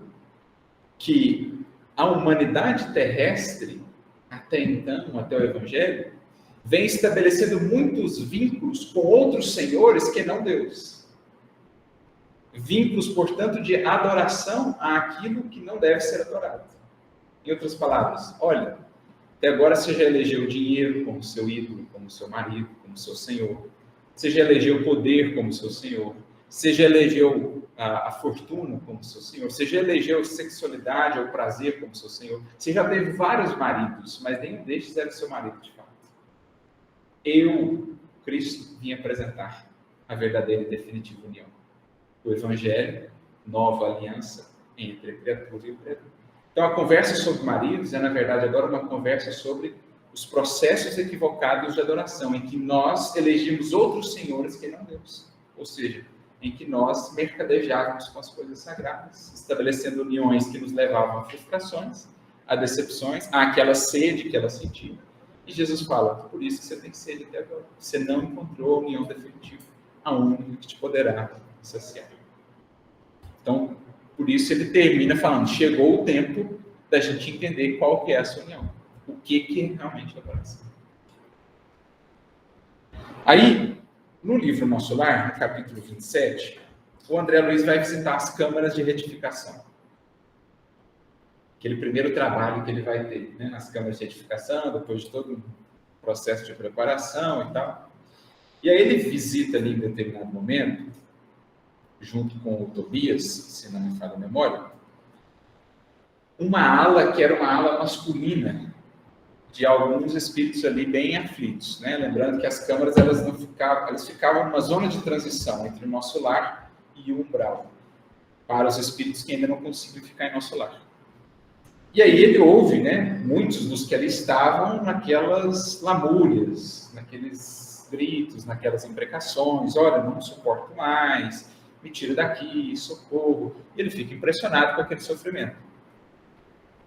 que a humanidade terrestre, até então, até o Evangelho, vem estabelecendo muitos vínculos com outros senhores que não Deus. Vínculos, portanto, de adoração àquilo que não deve ser adorado. Em outras palavras, olha, até agora você já elegeu o dinheiro como seu ídolo, como seu marido, como seu senhor. Você já elegeu o poder como seu senhor. Você já elegeu a fortuna como seu senhor. Você já elegeu sexualidade ou prazer como seu senhor. Você já teve vários maridos, mas nenhum destes era seu marido de fato. Eu, Cristo, vim apresentar a verdadeira e definitiva união. O Evangelho, nova aliança entre a criatura e o Criador. Então, a conversa sobre maridos é, na verdade, agora uma conversa sobre os processos equivocados de adoração, em que nós elegimos outros senhores que não Deus. Ou seja, em que nós mercadejávamos com as coisas sagradas, estabelecendo uniões que nos levavam a frustrações, a decepções, àquela sede que ela sentia, E Jesus fala, por isso que você tem sede até agora. Você não encontrou a união definitiva, a única que te poderá saciar. Então, por isso ele termina falando, chegou o tempo da gente entender qual que é essa união. O que realmente é coração. Aí, no livro Nosso Lar, no capítulo 27, o André Luiz vai visitar as câmaras de retificação. Aquele primeiro trabalho que ele vai ter, né, nas câmaras de retificação, depois de todo um processo de preparação e tal. E aí ele visita ali em determinado momento, junto com o Tobias, se não me falha a memória, uma ala que era uma ala masculina, de alguns espíritos ali bem aflitos, né? Lembrando que as câmaras elas ficavam numa zona de transição entre o nosso lar e o umbral, para os espíritos que ainda não conseguiam ficar em nosso lar. E aí ele ouve, né, muitos dos que ali estavam naquelas lamúrias, naqueles gritos, naquelas imprecações, olha, não suporto mais, me tira daqui, socorro. E ele fica impressionado com aquele sofrimento.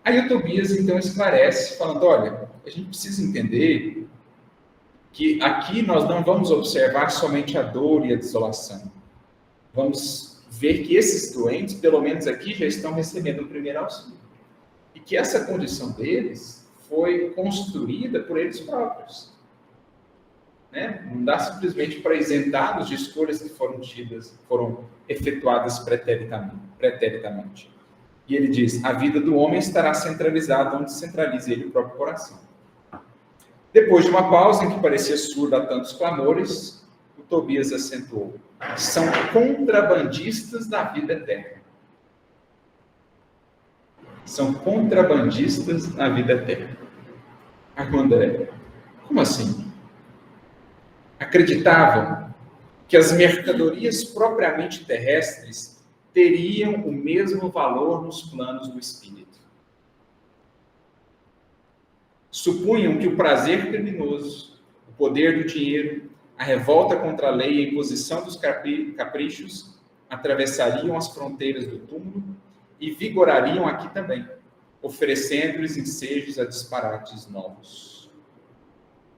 Aí o Tobias então esclarece, falando, olha, a gente precisa entender que aqui nós não vamos observar somente a dor e a desolação. Vamos ver que esses doentes, pelo menos aqui, já estão recebendo o primeiro auxílio. E que essa condição deles foi construída por eles próprios. Né? Não dá simplesmente para isentá-los de escolhas que foram efetuadas preteritamente. E ele diz, a vida do homem estará centralizada onde centraliza ele o próprio coração. Depois de uma pausa em que parecia surda a tantos clamores, o Tobias acentuou, são contrabandistas da vida eterna. São contrabandistas na vida eterna. André, como assim? Acreditavam que as mercadorias propriamente terrestres teriam o mesmo valor nos planos do espírito. Supunham que o prazer criminoso, o poder do dinheiro, a revolta contra a lei e a imposição dos caprichos atravessariam as fronteiras do túmulo e vigorariam aqui também, oferecendo-lhes ensejos a disparates novos.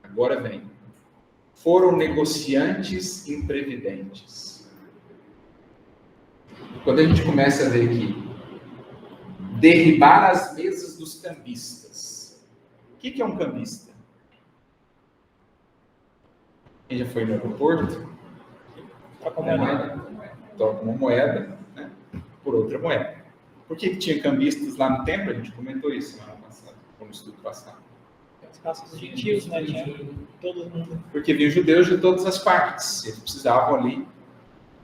Agora vem. Foram negociantes imprevidentes. Quando a gente começa a ver aqui, derribar as mesas dos cambistas. O que é um cambista? Quem já foi no aeroporto? Troca uma moeda, né, por outra moeda. Por que tinha cambistas lá no templo? A gente comentou isso semana passada, no estudo passado. Os casos gentios, né? Todo mundo. Porque vinham judeus de todas as partes. Eles precisavam ali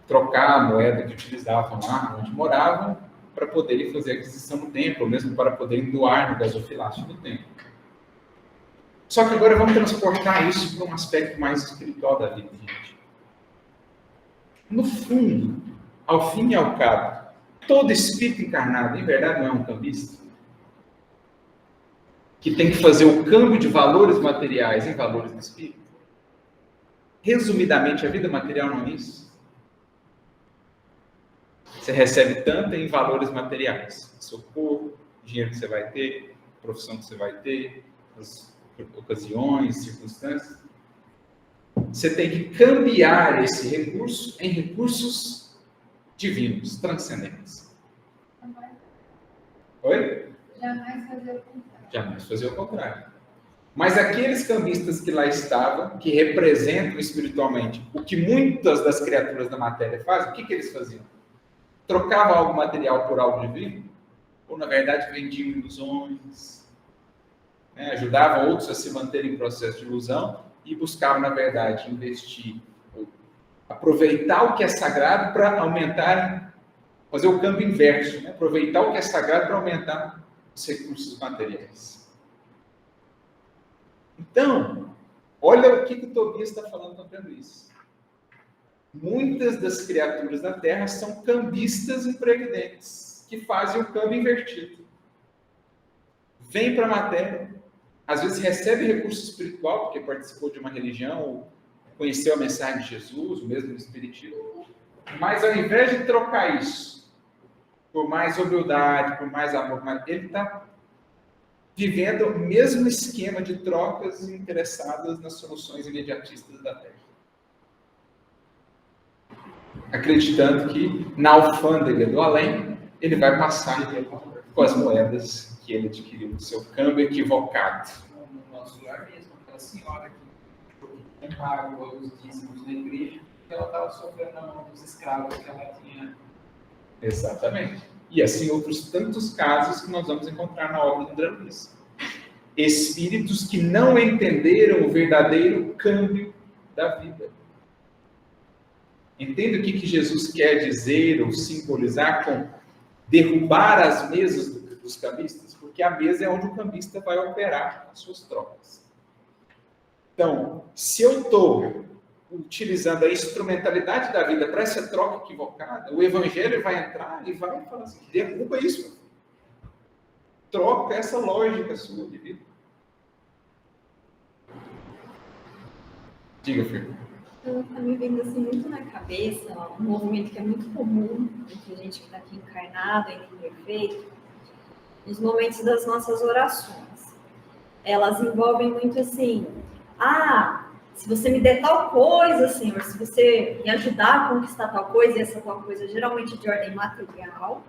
trocar a moeda que utilizavam lá onde moravam para poderem fazer a aquisição no templo, ou mesmo para poderem doar no gasofilácio do templo. Só que agora vamos transportar isso para um aspecto mais espiritual da vida, gente. No fundo, ao fim e ao cabo, todo espírito encarnado, em verdade, não é um cambista? Que tem que fazer o câmbio de valores materiais em valores do espírito? Resumidamente, a vida material não é isso? Você recebe tanto em valores materiais. Seu corpo, dinheiro que você vai ter, profissão que você vai ter, as ocasiões, circunstâncias. Você tem que cambiar esse recurso em recursos divinos, transcendentes. Oi? Jamais fazer o contrário. Jamais fazer o contrário. Mas aqueles cambistas que lá estavam, que representam espiritualmente o que muitas das criaturas da matéria fazem, o que eles faziam? Trocavam algo material por algo divino? Ou, na verdade, vendiam ilusões? Né? Ajudavam outros a se manterem em processo de ilusão e buscavam, na verdade, investir, aproveitar o que é sagrado para aumentar, fazer o câmbio inverso, né? Aproveitar o que é sagrado para aumentar os recursos materiais. Então, olha o que o Tobias está falando sobre isso. Muitas das criaturas da Terra são cambistas imprevidentes, que fazem o câmbio invertido. Vem para a matéria, às vezes recebe recurso espiritual, porque participou de uma religião, ou conheceu a mensagem de Jesus, o mesmo espiritismo, mas ao invés de trocar isso por mais humildade, por mais amor, ele está vivendo o mesmo esquema de trocas interessadas nas soluções imediatistas da Terra. Acreditando que na alfândega do além, ele vai passar com as moedas que ele adquiriu no seu câmbio equivocado. No nosso lugar mesmo, aquela senhora que tinha pago os dízimos da igreja, ela estava sofrendo na mão dos escravos que ela tinha. Exatamente. E assim outros tantos casos que nós vamos encontrar na obra do André Luiz. Espíritos que não entenderam o verdadeiro câmbio da vida. Entenda o que Jesus quer dizer ou simbolizar com derrubar as mesas dos cambistas, porque a mesa é onde o cambista vai operar as suas trocas. Então, se eu estou utilizando a instrumentalidade da vida para essa troca equivocada, o evangelho vai entrar e vai falar assim, derruba isso. Troca essa lógica sua de vida. Diga, filho. Está me vindo assim muito na cabeça um movimento que é muito comum entre a gente que está aqui encarnado, entre o perfeito, nos momentos das nossas orações. Elas envolvem muito assim, se você me der tal coisa, Senhor, se você me ajudar a conquistar tal coisa, e essa tal coisa geralmente de ordem material,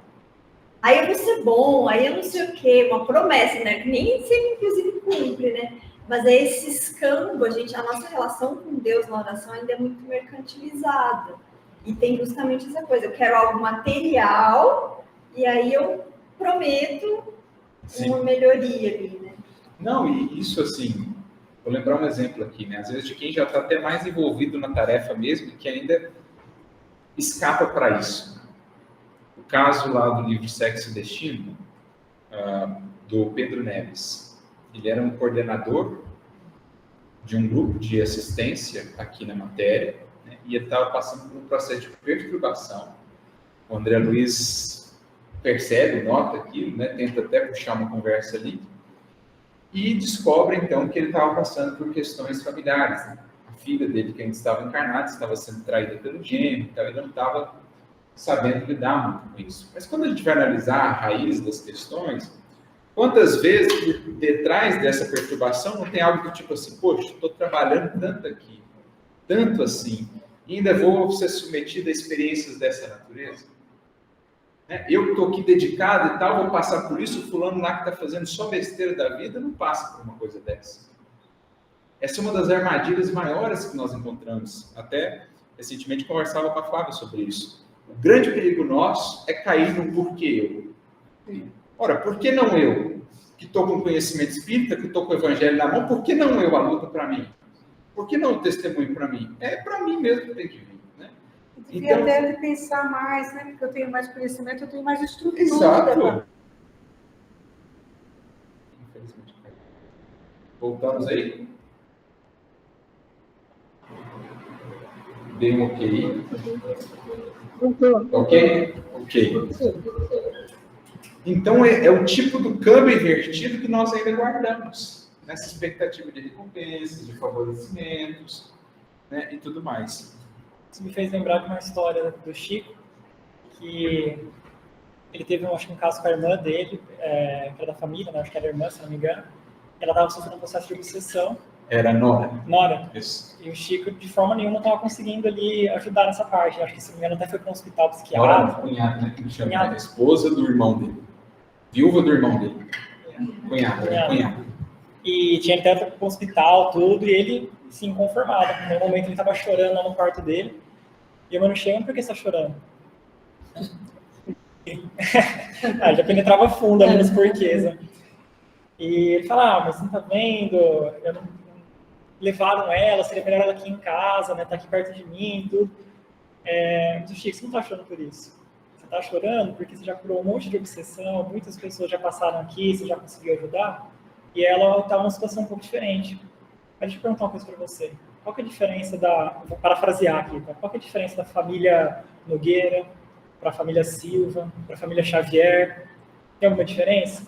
aí eu vou ser bom, aí eu não sei o quê, uma promessa, né? Que nem sempre, inclusive, cumpre, né? Mas é esse escambo, a nossa relação com Deus na oração ainda é muito mercantilizada. E tem justamente essa coisa, eu quero algo material, e aí eu prometo uma melhoria ali, né? Não, e isso assim, vou lembrar um exemplo aqui, né? Às vezes de quem já está até mais envolvido na tarefa mesmo, que ainda escapa para isso. O caso lá do livro Sexo e Destino, do Pedro Neves. Ele era um coordenador de um grupo de assistência aqui na matéria, né? E ele estava passando por um processo de perturbação. O André Luiz percebe, nota aquilo, né? Tenta até puxar uma conversa ali, e descobre, então, que ele estava passando por questões familiares. Né? A filha dele, que ainda estava encarnada, estava sendo traída pelo gêmeo, então ele não estava sabendo lidar muito com isso. Mas quando a gente vai analisar a raiz das questões, quantas vezes, por detrás dessa perturbação, não tem algo do tipo assim, poxa, estou trabalhando tanto aqui, tanto assim, e ainda vou ser submetido a experiências dessa natureza? Eu que estou aqui dedicado e tal, vou passar por isso, o fulano lá que está fazendo só besteira da vida, não passa por uma coisa dessa. Essa é uma das armadilhas maiores que nós encontramos. Até, recentemente, conversava com a Flávia sobre isso. O grande perigo nosso é cair no porquê eu. Ora, por que não eu? Que estou com conhecimento espírita, que estou com o evangelho na mão, por que não eu a luta para mim? Por que não o testemunho para mim? É para mim mesmo que tem que vir. Né? Devia até pensar mais, né? Porque eu tenho mais conhecimento, eu tenho mais estrutura. Exato. Infelizmente. Voltamos aí? Dei um ok. Ok? Ok. Então, é o tipo do câmbio invertido que nós ainda guardamos, nessa expectativa de recompensas, de favorecimentos, né, e tudo mais. Isso me fez lembrar de uma história do Chico, que ele teve, acho que um caso com a irmã dele, que era da família, né, acho que era irmã, se não me engano. Ela estava sofrendo um processo de obsessão. Era Nora. Nora. Isso. E o Chico, de forma nenhuma, estava conseguindo ali ajudar nessa parte. Acho que, se não me engano, até foi para um hospital Nora, psiquiátrico. cunhada, né, que chama, a esposa do irmão dele. Viúva do irmão dele. Cunhada. E tinha até para o hospital, tudo, e ele, assim, inconformado. No momento ele estava chorando lá no quarto dele. E eu não chego, por que você está chorando? Já penetrava fundo ali nos porquês. Né? E ele fala, mas você não tá vendo? Eu não levaram ela, seria melhor ela aqui em casa, né? Tá aqui perto de mim e tudo. Mas o Chico, você não tá chorando por isso. Você tá chorando porque você já curou um monte de obsessão, muitas pessoas já passaram aqui, você já conseguiu ajudar. E ela estava numa situação um pouco diferente. Mas deixa eu perguntar uma coisa para você. Qual que é a diferença vou parafrasear aqui, tá? Qual que é a diferença da família Nogueira para a família Silva, para a família Xavier? Tem alguma diferença?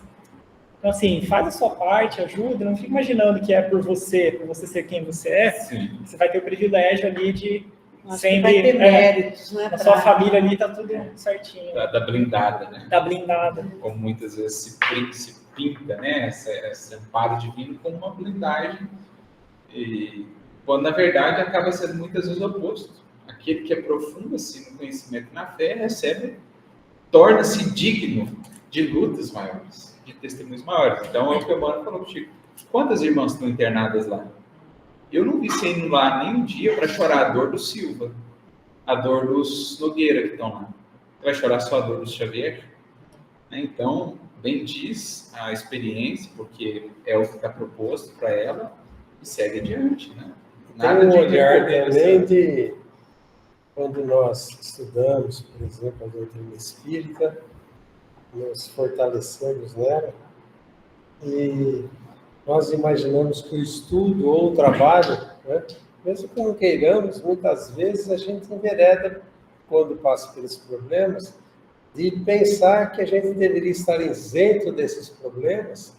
Então, assim, faz a sua parte, ajuda, não fica imaginando que é por você ser quem você é. Sim. Você vai ter o privilégio ali de sempre vai ter méritos, né? Na sua família ali tá tudo certinho. Da blindada, né? Da blindada. Como muitas vezes se pinta, né, esse amparo divino como uma blindagem, e quando na verdade acaba sendo muitas vezes o oposto. Aquele que aprofunda-se no conhecimento e na fé torna-se digno de lutas maiores, de testemunhos maiores. Então é o que o Emmanuel falou, Chico. Quantas irmãs estão internadas lá? Eu não vi você indo lá nem um dia para chorar a dor do Silva, a dor dos Nogueira que estão lá. Você vai chorar só a dor do Xavier? Então, bem diz a experiência, porque é o que está proposto para ela, e segue adiante. Né? Tem um olhar também de, quando nós estudamos, por exemplo, a doutrina espírita, nos fortalecemos nela, e nós imaginamos que o estudo ou o trabalho, né, mesmo que não queiramos, muitas vezes a gente envereda, quando passa pelos problemas, de pensar que a gente deveria estar isento desses problemas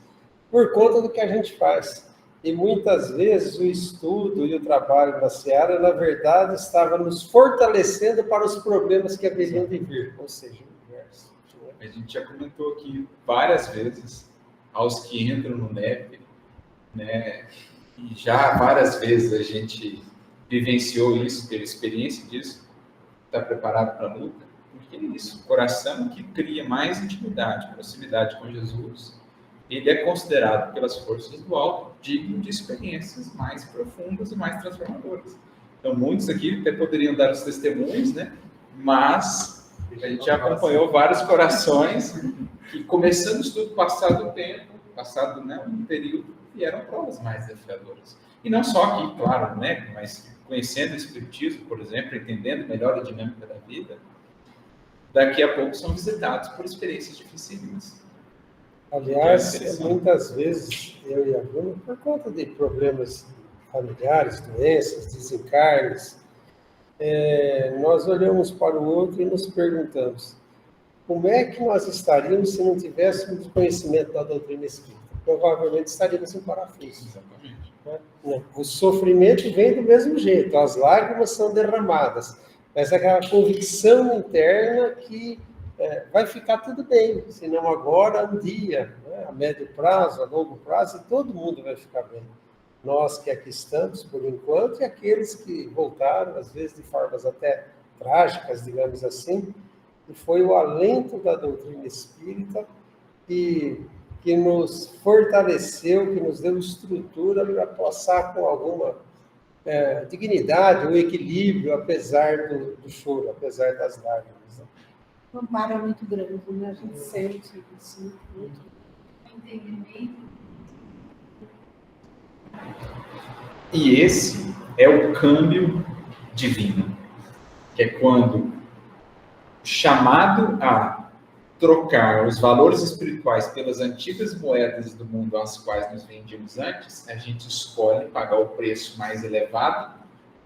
por conta do que a gente faz. E muitas vezes o estudo e o trabalho na Seara, na verdade, estava nos fortalecendo para os problemas que haveriam de vir, ou seja, o inverso. A gente já comentou aqui várias vezes, aos que entram no NEP, né, e já várias vezes a gente vivenciou isso, teve experiência disso, está preparado para a luta, porque é isso, o coração que cria mais intimidade, proximidade com Jesus, ele é considerado pelas forças do alto digno de experiências mais profundas e mais transformadoras. Então, muitos aqui até poderiam dar os testemunhos, né? Mas a gente já acompanhou vários corações que, começando o estudo, passado o tempo, passado, né, um período, vieram provas mais desafiadoras. E não só aqui, claro, né? Mas conhecendo o Espiritismo, por exemplo, entendendo melhor a dinâmica da vida, daqui a pouco são visitados por experiências dificílimas. Aliás, muitas vezes, eu e a Bruna, por conta de problemas familiares, doenças, desencarnes, nós olhamos para o outro e nos perguntamos, como é que nós estaríamos se não tivéssemos conhecimento da doutrina espírita? Provavelmente estaríamos em parafuso. Exatamente. Né? O sofrimento vem do mesmo jeito, as lágrimas são derramadas, mas aquela convicção interna que vai ficar tudo bem, senão agora, um dia, né, a médio prazo, a longo prazo, todo mundo vai ficar bem. Nós que aqui estamos, por enquanto, e aqueles que voltaram, às vezes de formas até trágicas, digamos assim, e foi o alento da doutrina espírita que nos fortaleceu, que nos deu estrutura para passar com alguma dignidade, um equilíbrio, apesar do choro, apesar das lágrimas. Né? O amparo é muito grande, né? A gente sente isso muito. Entendimento. E esse é o câmbio divino, que é quando, chamado a trocar os valores espirituais pelas antigas moedas do mundo às quais nos vendíamos antes, a gente escolhe pagar o preço mais elevado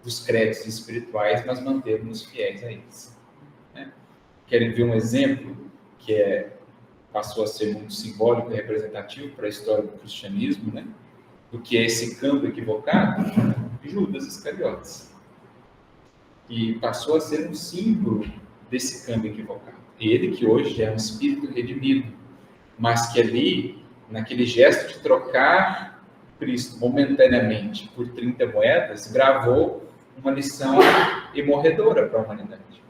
dos créditos espirituais, mas mantermos fiéis a eles. Né? Querem ver um exemplo que passou a ser muito simbólico e representativo para a história do cristianismo, né? Do que é esse câmbio equivocado? Judas Iscariotes. E passou a ser um símbolo desse câmbio equivocado. Ele que hoje é um espírito redimido, mas que ali, naquele gesto de trocar Cristo momentaneamente por 30 moedas, gravou uma lição imorredora para a humanidade.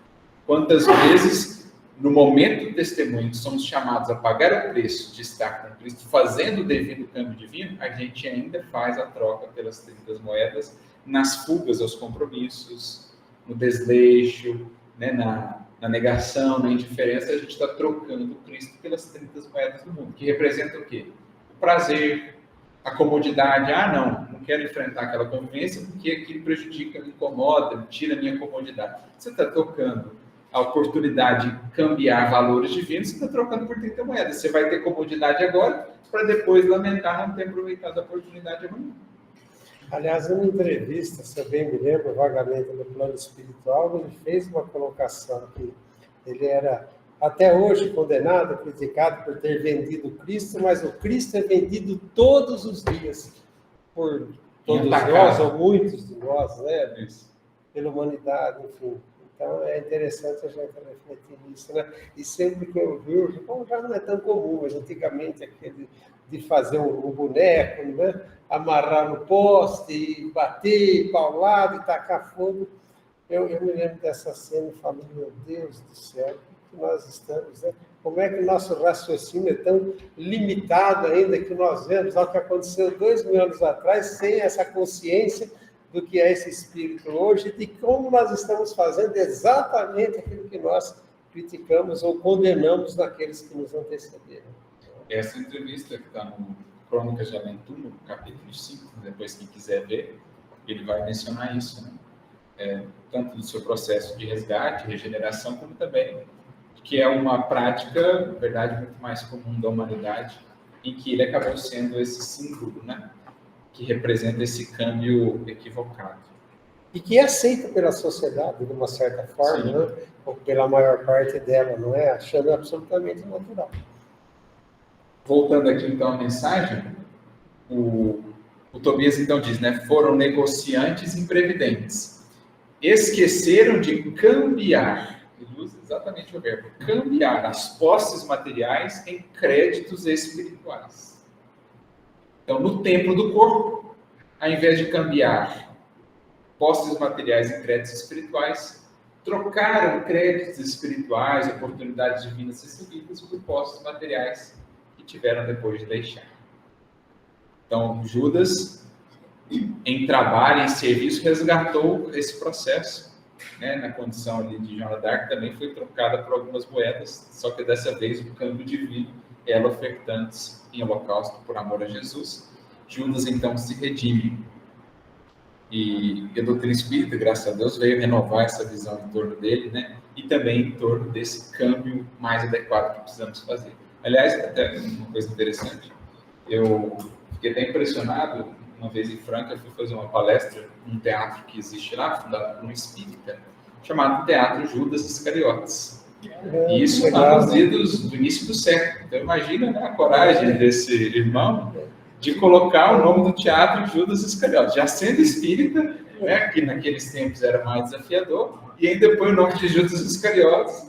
Quantas vezes, no momento do testemunho, somos chamados a pagar o preço de estar com Cristo, fazendo o devido câmbio divino, a gente ainda faz a troca pelas 30 moedas nas fugas aos compromissos, no desleixo, né, na negação, na indiferença, a gente está trocando Cristo pelas 30 moedas do mundo, que representa o quê? O prazer, a comodidade. Não quero enfrentar aquela convivência porque aquilo prejudica, me incomoda, me tira a minha comodidade. Você está trocando a oportunidade de cambiar valores divinos, você está trocando por 30 moedas. Você vai ter comodidade agora, para depois lamentar não ter aproveitado a oportunidade amanhã. Aliás, numa entrevista, se eu bem me lembro, vagamente no plano espiritual, ele fez uma colocação que ele era, até hoje, condenado, criticado por ter vendido Cristo, mas o Cristo é vendido todos os dias por todos nós, ou muitos de nós, né? Pela humanidade, enfim. Então, é interessante a gente refletir nisso, né? E sempre que eu vejo, bom, já não é tão comum, mas antigamente aquele de fazer um boneco, né? Amarrar no poste, e bater, paulado e tacar fogo. Eu me lembro dessa cena e falo, meu Deus do céu, o que nós estamos, né? Como é que o nosso raciocínio é tão limitado ainda que nós vemos algo que aconteceu 2000 anos atrás, sem essa consciência do que é esse espírito hoje, de como nós estamos fazendo exatamente aquilo que nós criticamos ou condenamos naqueles que nos antecederam. Essa entrevista que está no Crônicas de Aventura, no capítulo 5, depois quem quiser ver, ele vai mencionar isso, né? Tanto do seu processo de resgate, regeneração, como também que é uma prática, na verdade, muito mais comum da humanidade, em que ele acabou sendo esse símbolo, né? Que representa esse câmbio equivocado. E que é aceito pela sociedade, de uma certa forma, né? Ou pela maior parte dela, não é? Achando absolutamente natural. Voltando aqui, então, à mensagem, o Tobias, então, diz, né? Foram negociantes imprevidentes. Esqueceram de cambiar, ele usa exatamente o verbo, cambiar as posses materiais em créditos espirituais. Então, no templo do corpo, ao invés de cambiar posses materiais em créditos espirituais, trocaram créditos espirituais, oportunidades divinas recebidas por posses materiais que tiveram depois de deixar. Então, Judas, em trabalho, em serviço, resgatou esse processo, né? Na condição ali de Joana d'Arc, também foi trocada por algumas moedas, só que dessa vez o câmbio divino, ela ofertantes em holocausto por amor a Jesus. Judas, então, se redime. E a doutrina espírita, graças a Deus, veio renovar essa visão em torno dele, né? E também em torno desse câmbio mais adequado que precisamos fazer. Aliás, até uma coisa interessante, eu fiquei até impressionado, uma vez em Franca, eu fui fazer uma palestra num teatro que existe lá, fundado por um espírita, chamado Teatro Judas Iscariotes. E isso está nos idos do início do século. Então, imagina, né, a coragem desse irmão de colocar o nome do teatro Judas Iscariotes, já sendo espírita, né, que naqueles tempos era mais desafiador, e ainda põe o nome de Judas Iscariotes.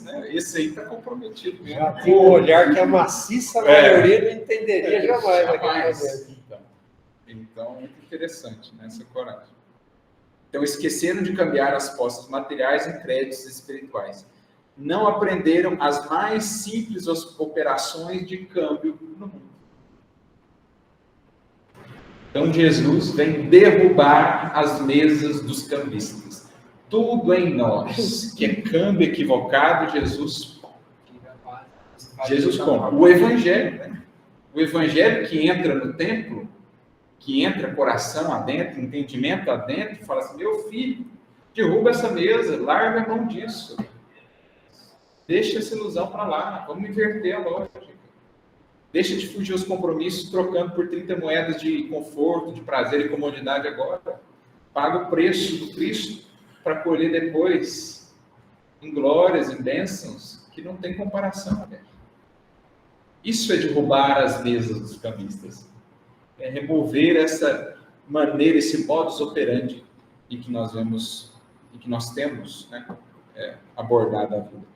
Né, esse aí está comprometido mesmo. Já tem um olhar que a maciça maioria não entenderia jamais naquele momento. Então, muito interessante, né, essa coragem. Então, esqueceram de cambiar as posses materiais em créditos espirituais. Não aprenderam as mais simples operações de câmbio no mundo. Então, Jesus vem derrubar as mesas dos cambistas. Tudo em nós, que é câmbio equivocado, Jesus como? O Evangelho, né? O Evangelho que entra no templo, que entra coração adentro, entendimento adentro, fala assim, meu filho, derruba essa mesa, larga a mão disso. Deixa essa ilusão para lá, vamos inverter a lógica. Deixa de fugir os compromissos trocando por 30 moedas de conforto, de prazer e comodidade agora. Paga o preço do Cristo para colher depois em glórias, em bênçãos, que não tem comparação. Né? Isso é derrubar as mesas dos cambistas. É remover essa maneira, esse modus operandi em que nós vemos, em que nós temos, né, abordado a vida.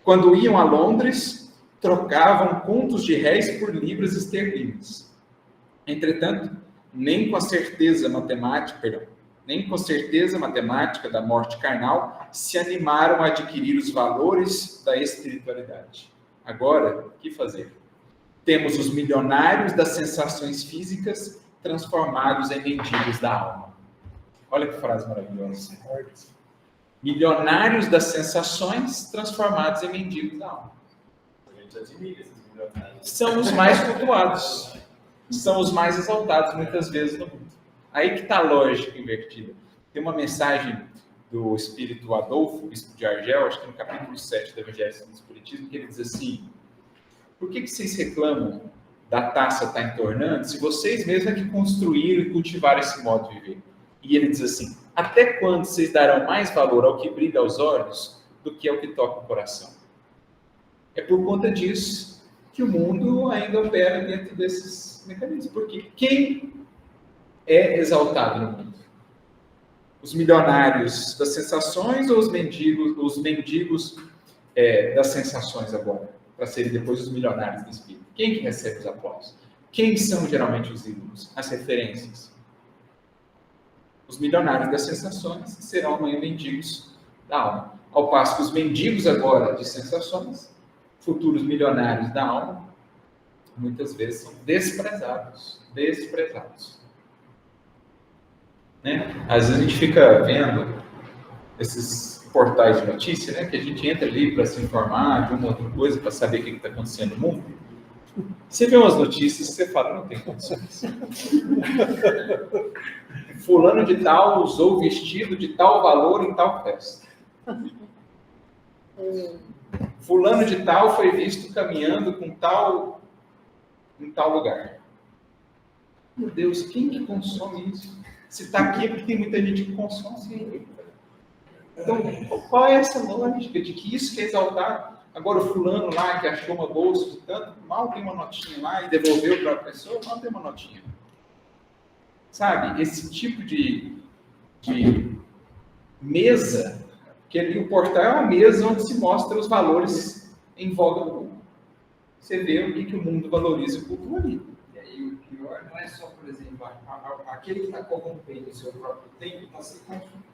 Quando iam a Londres, trocavam contos de réis por libras esterlinas. Entretanto, nem com a certeza matemática da morte carnal se animaram a adquirir os valores da espiritualidade. Agora, o que fazer? Temos os milionários das sensações físicas transformados em mendigos da alma. Olha que frase maravilhosa. Milionários das sensações transformados em mendigos da alma. A gente admira esses milionários. São os mais cultuados. São os mais exaltados, muitas vezes, no mundo. Aí que está a lógica invertida. Tem uma mensagem do espírito Adolfo, bispo de Argel, acho que no capítulo 7 do Evangelho segundo o Espiritismo, que ele diz assim, por que vocês reclamam da taça estar entornando, se vocês mesmos é que construíram e cultivaram esse modo de viver? E ele diz assim, até quando vocês darão mais valor ao que brilha aos olhos do que ao que toca o coração? É por conta disso que o mundo ainda opera dentro desses mecanismos. Porque quem é exaltado no mundo? Os milionários das sensações ou os mendigos das sensações agora, para serem depois os milionários do espírito? Quem que recebe os aplausos? Quem são geralmente os ídolos, as referências? Os milionários das sensações serão amanhã mendigos da alma. Ao passo que os mendigos agora de sensações, futuros milionários da alma, muitas vezes são desprezados. Né? Às vezes a gente fica vendo esses portais de notícia, né? Que a gente entra ali para se informar de uma outra coisa, para saber o que está acontecendo no mundo. Você vê umas notícias e você fala, não tem condições. Fulano de tal usou vestido de tal valor em tal festa. Fulano de tal foi visto caminhando com tal em tal lugar. Meu Deus, quem que consome isso? Se está aqui é porque tem muita gente que consome. Então, qual é essa lógica de que isso que é exaltado? Agora o fulano lá que achou uma bolsa de tanto, mal tem uma notinha lá e devolveu para a pessoa, mal tem uma notinha. Sabe, esse tipo de mesa, que ali o portal é uma mesa onde se mostra os valores em voga no mundo. Você vê o que o mundo valoriza e cultua ali. E aí o pior não é só, por exemplo, aquele que está corrompendo o seu próprio tempo está se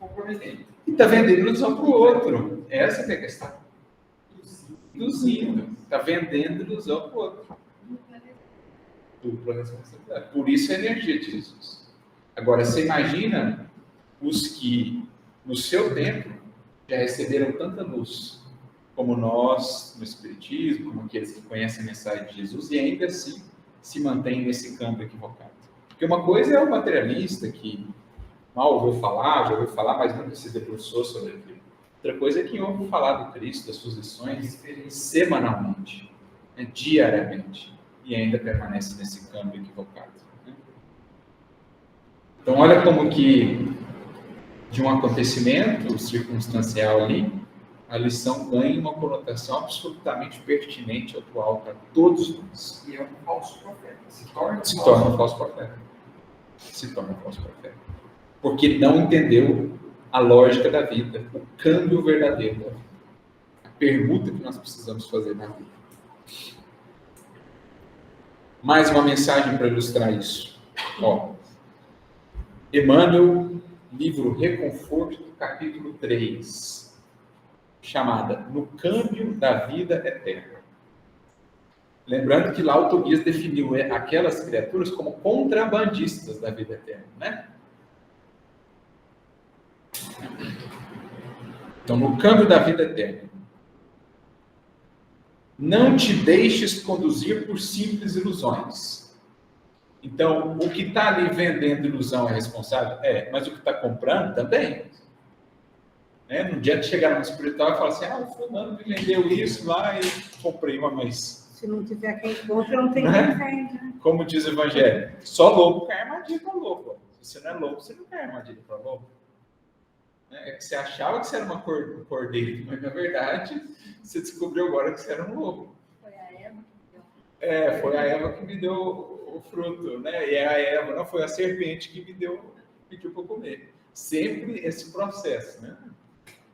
comprometendo. E está vendendo ilusão para o outro. Essa que é a questão. Induzindo. Está vendendo ilusão para o outro. Dupla responsabilidade. Por isso a energia de Jesus. Agora, você imagina os que, no seu tempo, já receberam tanta luz, como nós, no Espiritismo, como aqueles que conhecem a mensagem de Jesus, e ainda assim se mantêm nesse campo equivocado. Porque uma coisa é o materialista, que mal ouviu falar, já ouviu falar, mas nunca se debruçou sobre aquilo. Outra coisa é quem ouve falar do Cristo, das suas lições, semanalmente, né, diariamente, e ainda permanece nesse campo equivocado. Né? Então, olha como que, de um acontecimento circunstancial ali, a lição ganha uma conotação absolutamente pertinente e atual para todos nós. E é um falso profeta. Se torna um falso profeta. Se torna um falso profeta. Porque não entendeu a lógica da vida, o câmbio verdadeiro da vida. A pergunta que nós precisamos fazer na vida. Mais uma mensagem para ilustrar isso. Ó, Emmanuel, livro Reconforto, capítulo 3, chamada No Câmbio da Vida Eterna. Lembrando que lá o Tobias definiu aquelas criaturas como contrabandistas da vida eterna, né? Então, no câmbio da vida eterna, não te deixes conduzir por simples ilusões. Então, o que está ali vendendo ilusão é responsável? Mas o que está comprando também. No dia de chegar no espiritual e falar assim, o fulano me vendeu isso lá e comprei uma, mas... Se não tiver quem compra, não tem quem vende. Né? Como diz o Evangelho, só lobo cai armadilha para lobo. Se você não é lobo, você não cai armadilha para lobo. É que você achava que você era uma cordeira, mas na verdade você descobriu agora que você era um lobo. Foi a Eva que deu. Foi a Eva que me deu o fruto, né? E a Eva, não foi a serpente que me pediu para comer. Sempre esse processo, né?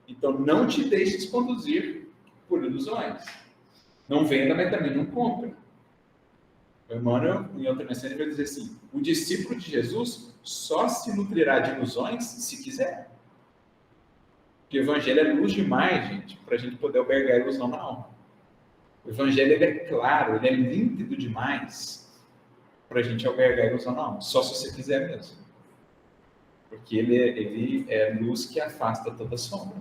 Então não te deixes conduzir por ilusões. Não venda, mas também não compra. O Emmanuel, em outra mensagem, vai dizer assim: o discípulo de Jesus só se nutrirá de ilusões se quiser. Porque o Evangelho é luz demais, gente, para a gente poder albergar a ilusão na alma. O Evangelho ele é claro, ele é límpido demais para a gente albergar a ilusão na alma. Só se você quiser mesmo. Porque ele é luz que afasta toda sombra.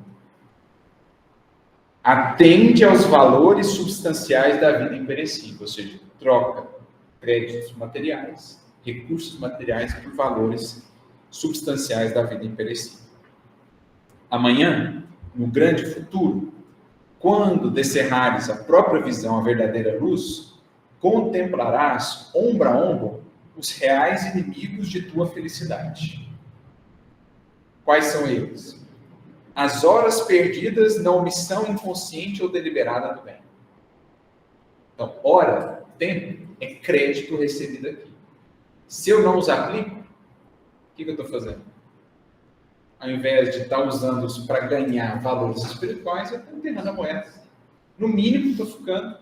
Atende aos valores substanciais da vida imperecível, ou seja, troca créditos materiais, recursos materiais por valores substanciais da vida imperecível. Amanhã, no grande futuro, quando descerrares a própria visão, a verdadeira luz, contemplarás, ombro a ombro, os reais inimigos de tua felicidade. Quais são eles? As horas perdidas na omissão inconsciente ou deliberada do bem. Então, hora, tempo, é crédito recebido aqui. Se eu não os aplico, o que eu estou fazendo? ao invés de estar usando-os para ganhar valores espirituais, eu estou enterrando a moeda. No mínimo, estou ficando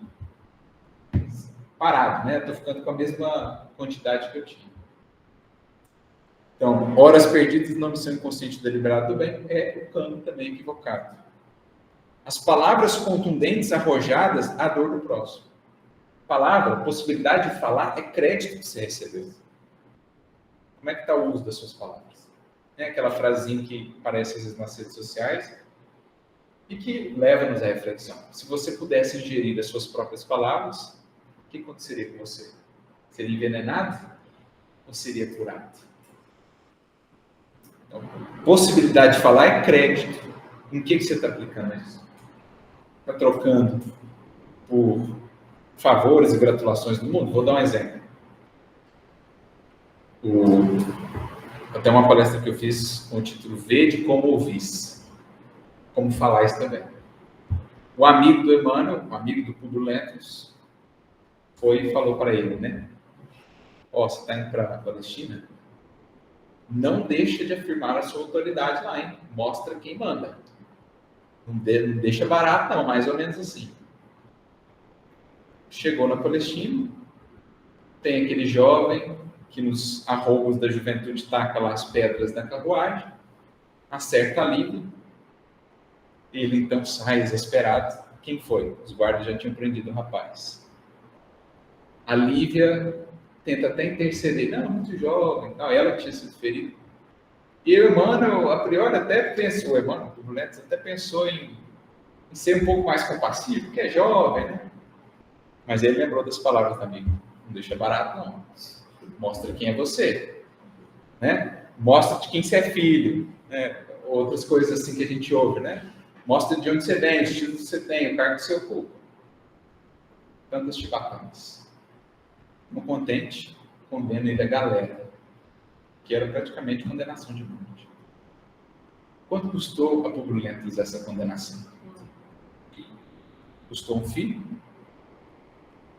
parado, né? Estou ficando com a mesma quantidade que eu tinha. Então, horas perdidas na missão inconsciente deliberada do bem é o câmbio também equivocado. As palavras contundentes arrojadas à dor do próximo. Palavra, possibilidade de falar, é crédito que você recebeu. Como é que está o uso das suas palavras? É aquela frasinha que aparece às vezes nas redes sociais e que leva-nos à reflexão. Se você pudesse ingerir as suas próprias palavras, o que aconteceria com você? Seria envenenado ou seria curado? Então, possibilidade de falar é crédito. Em que você está aplicando isso? Está trocando por favores e gratulações do mundo? Vou dar um exemplo. Até uma palestra que eu fiz com o título V de como ouvis. Como falar isso também. O amigo do Emmanuel, o amigo do Publio Lentulus, foi e falou para ele, né? Ó, você está indo para a Palestina? Não deixa de afirmar a sua autoridade lá, hein? Mostra quem manda. Não deixa barato, não, mais ou menos assim. Chegou na Palestina, tem aquele jovem que nos arroubos da juventude taca lá as pedras da carruagem, acerta a Lívia, ele então sai desesperado. Quem foi? Os guardas já tinham prendido o rapaz. A Lívia tenta até interceder, não, muito jovem, não, ela tinha sido ferida. E o Emmanuel, a priori, até pensou, o Emmanuel até pensou em ser um pouco mais compassivo, porque é jovem, né? Mas ele lembrou das palavras do amigo, não deixa barato, não. Mostra quem é você, né? Mostra de quem você é filho, né? Outras coisas assim que a gente ouve, né? Mostra de onde você vem, o estilo que você tem, o cargo que você ocupa. Tantas chibatadas. Não contente, condena ele a galera, que era praticamente condenação de morte. Quanto custou a Publio Lentulus essa condenação? Custou um filho?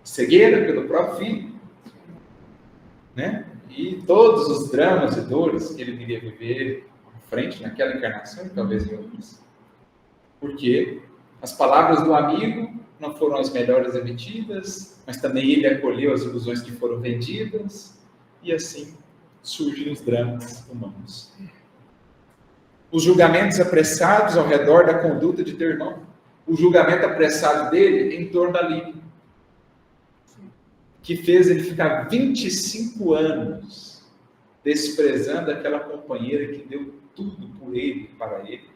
Cegueira pelo próprio filho? Né? E todos os dramas e dores que ele viria viver à frente naquela encarnação e talvez em outras. Porque as palavras do amigo não foram as melhores emitidas, mas também ele acolheu as ilusões que foram vendidas, e assim surgem os dramas humanos. Os julgamentos apressados ao redor da conduta de teu irmão. O julgamento apressado dele em torno da Lívia, que fez ele ficar 25 anos desprezando aquela companheira que deu tudo por ele, para ele,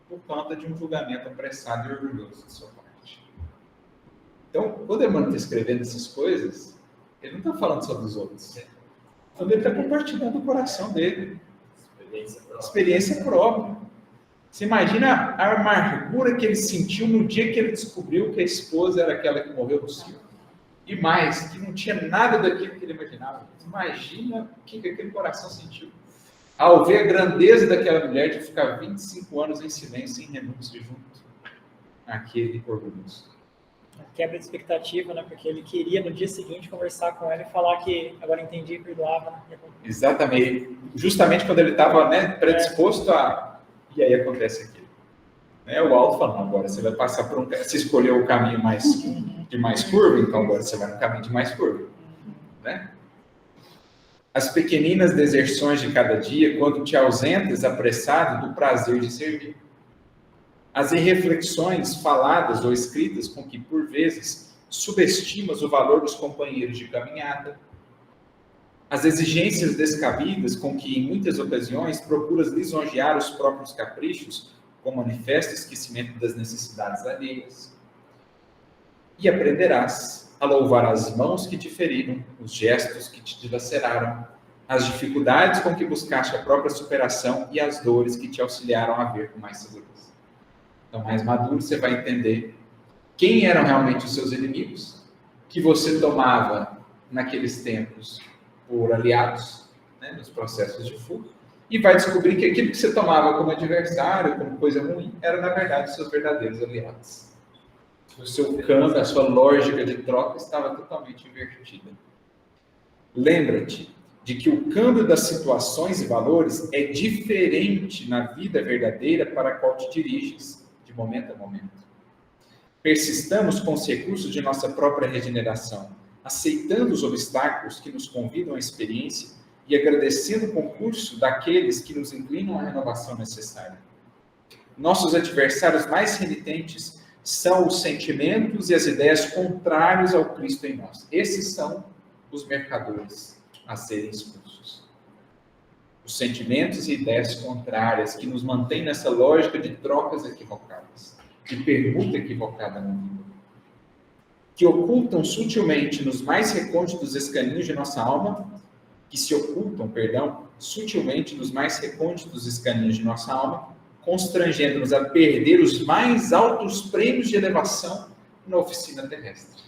por conta de um julgamento apressado e orgulhoso de sua parte. Então, quando Emmanuel está escrevendo essas coisas, ele não está falando só dos outros. Quando ele está compartilhando o coração dele. Experiência própria. Você imagina a amargura que ele sentiu no dia que ele descobriu que a esposa era aquela que morreu no circo. E mais, que não tinha nada daquilo que ele imaginava. Imagina o que aquele coração sentiu. Ao ver a grandeza daquela mulher de ficar 25 anos em silêncio, em renúncia, junto àquele orgulhoso. Quebra de expectativa, né? Porque ele queria no dia seguinte conversar com ela e falar que agora entendia e perdoava. Né? Exatamente. Justamente quando ele estava, né, predisposto a... E aí acontece aquilo. Né? O alto falando, agora você vai passar por um... Você escolheu o caminho de mais curva, então agora você vai no caminho de mais curva. Né? As pequeninas deserções de cada dia, quando te ausentas apressado do prazer de servir. As irreflexões faladas ou escritas com que, por vezes, subestimas o valor dos companheiros de caminhada. As exigências descabidas com que, em muitas ocasiões, procuras lisonjear os próprios caprichos com manifesto esquecimento das necessidades alheias. E aprenderás a louvar as mãos que te feriram, os gestos que te dilaceraram, as dificuldades com que buscaste a própria superação e as dores que te auxiliaram a ver com mais segurança. Então, mais maduro, você vai entender quem eram realmente os seus inimigos, que você tomava naqueles tempos por aliados, né, nos processos de fuga, e vai descobrir que aquilo que você tomava como adversário, como coisa ruim, era, na verdade, os seus verdadeiros aliados. O seu câmbio, a sua lógica de troca estava totalmente invertida. Lembra-te de que o câmbio das situações e valores é diferente na vida verdadeira para a qual te diriges, de momento a momento. Persistamos com os recursos de nossa própria regeneração, aceitando os obstáculos que nos convidam à experiência e agradecendo o concurso daqueles que nos inclinam à renovação necessária. Nossos adversários mais renitentes são os sentimentos e as ideias contrários ao Cristo em nós. Esses são os mercadores a serem expulsos. Os sentimentos e ideias contrárias que nos mantêm nessa lógica de trocas equivocadas, de permuta equivocada na vida, que ocultam sutilmente nos mais recônditos escaninhos de nossa alma, sutilmente nos mais recônditos escaninhos de nossa alma, constrangendo-nos a perder os mais altos prêmios de elevação na oficina terrestre.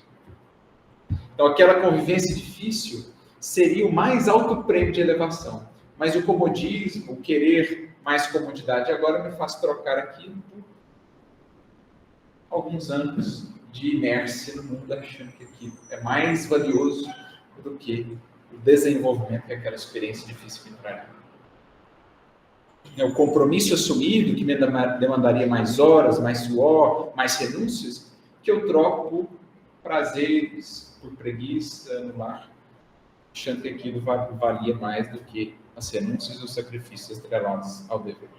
Então, aquela convivência difícil seria o mais alto prêmio de elevação. Mas o comodismo, o querer mais comodidade, agora me faz trocar aqui por alguns anos de inércia no mundo, achando que aquilo é mais valioso do que o desenvolvimento que aquela experiência difícil me trará. É o compromisso assumido, que me demandaria mais horas, mais suor, mais renúncias, que eu troco por prazeres, por preguiça no lar, achando que aquilo valia mais do que as renúncias e os sacrifícios atrelados ao dever.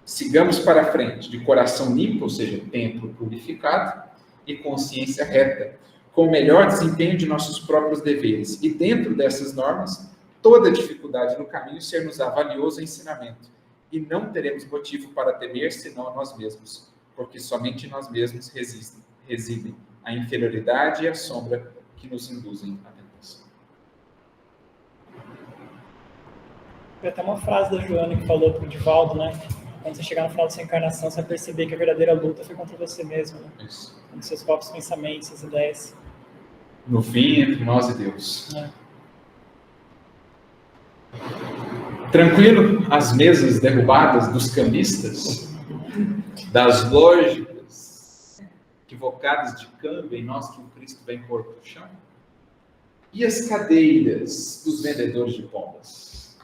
Sigamos para frente, de coração limpo, ou seja, templo purificado, e consciência reta, com o melhor desempenho de nossos próprios deveres. E dentro dessas normas, toda dificuldade no caminho ser-nos-á valioso ensinamento, e não teremos motivo para temer senão a nós mesmos, porque somente nós mesmos residem a inferioridade e a sombra que nos induzem à tentação. Tem até uma frase da Joana que falou para o Divaldo, né? Quando você chegar no final da sua encarnação, você vai perceber que a verdadeira luta foi contra você mesmo, né? Isso. Com seus próprios pensamentos, suas ideias. No fim, entre nós e Deus. Tranquilo, as mesas derrubadas dos cambistas, das lógicas equivocadas de câmbio em nós que o Cristo vem pôr para o chão? E as cadeiras dos vendedores de pombas?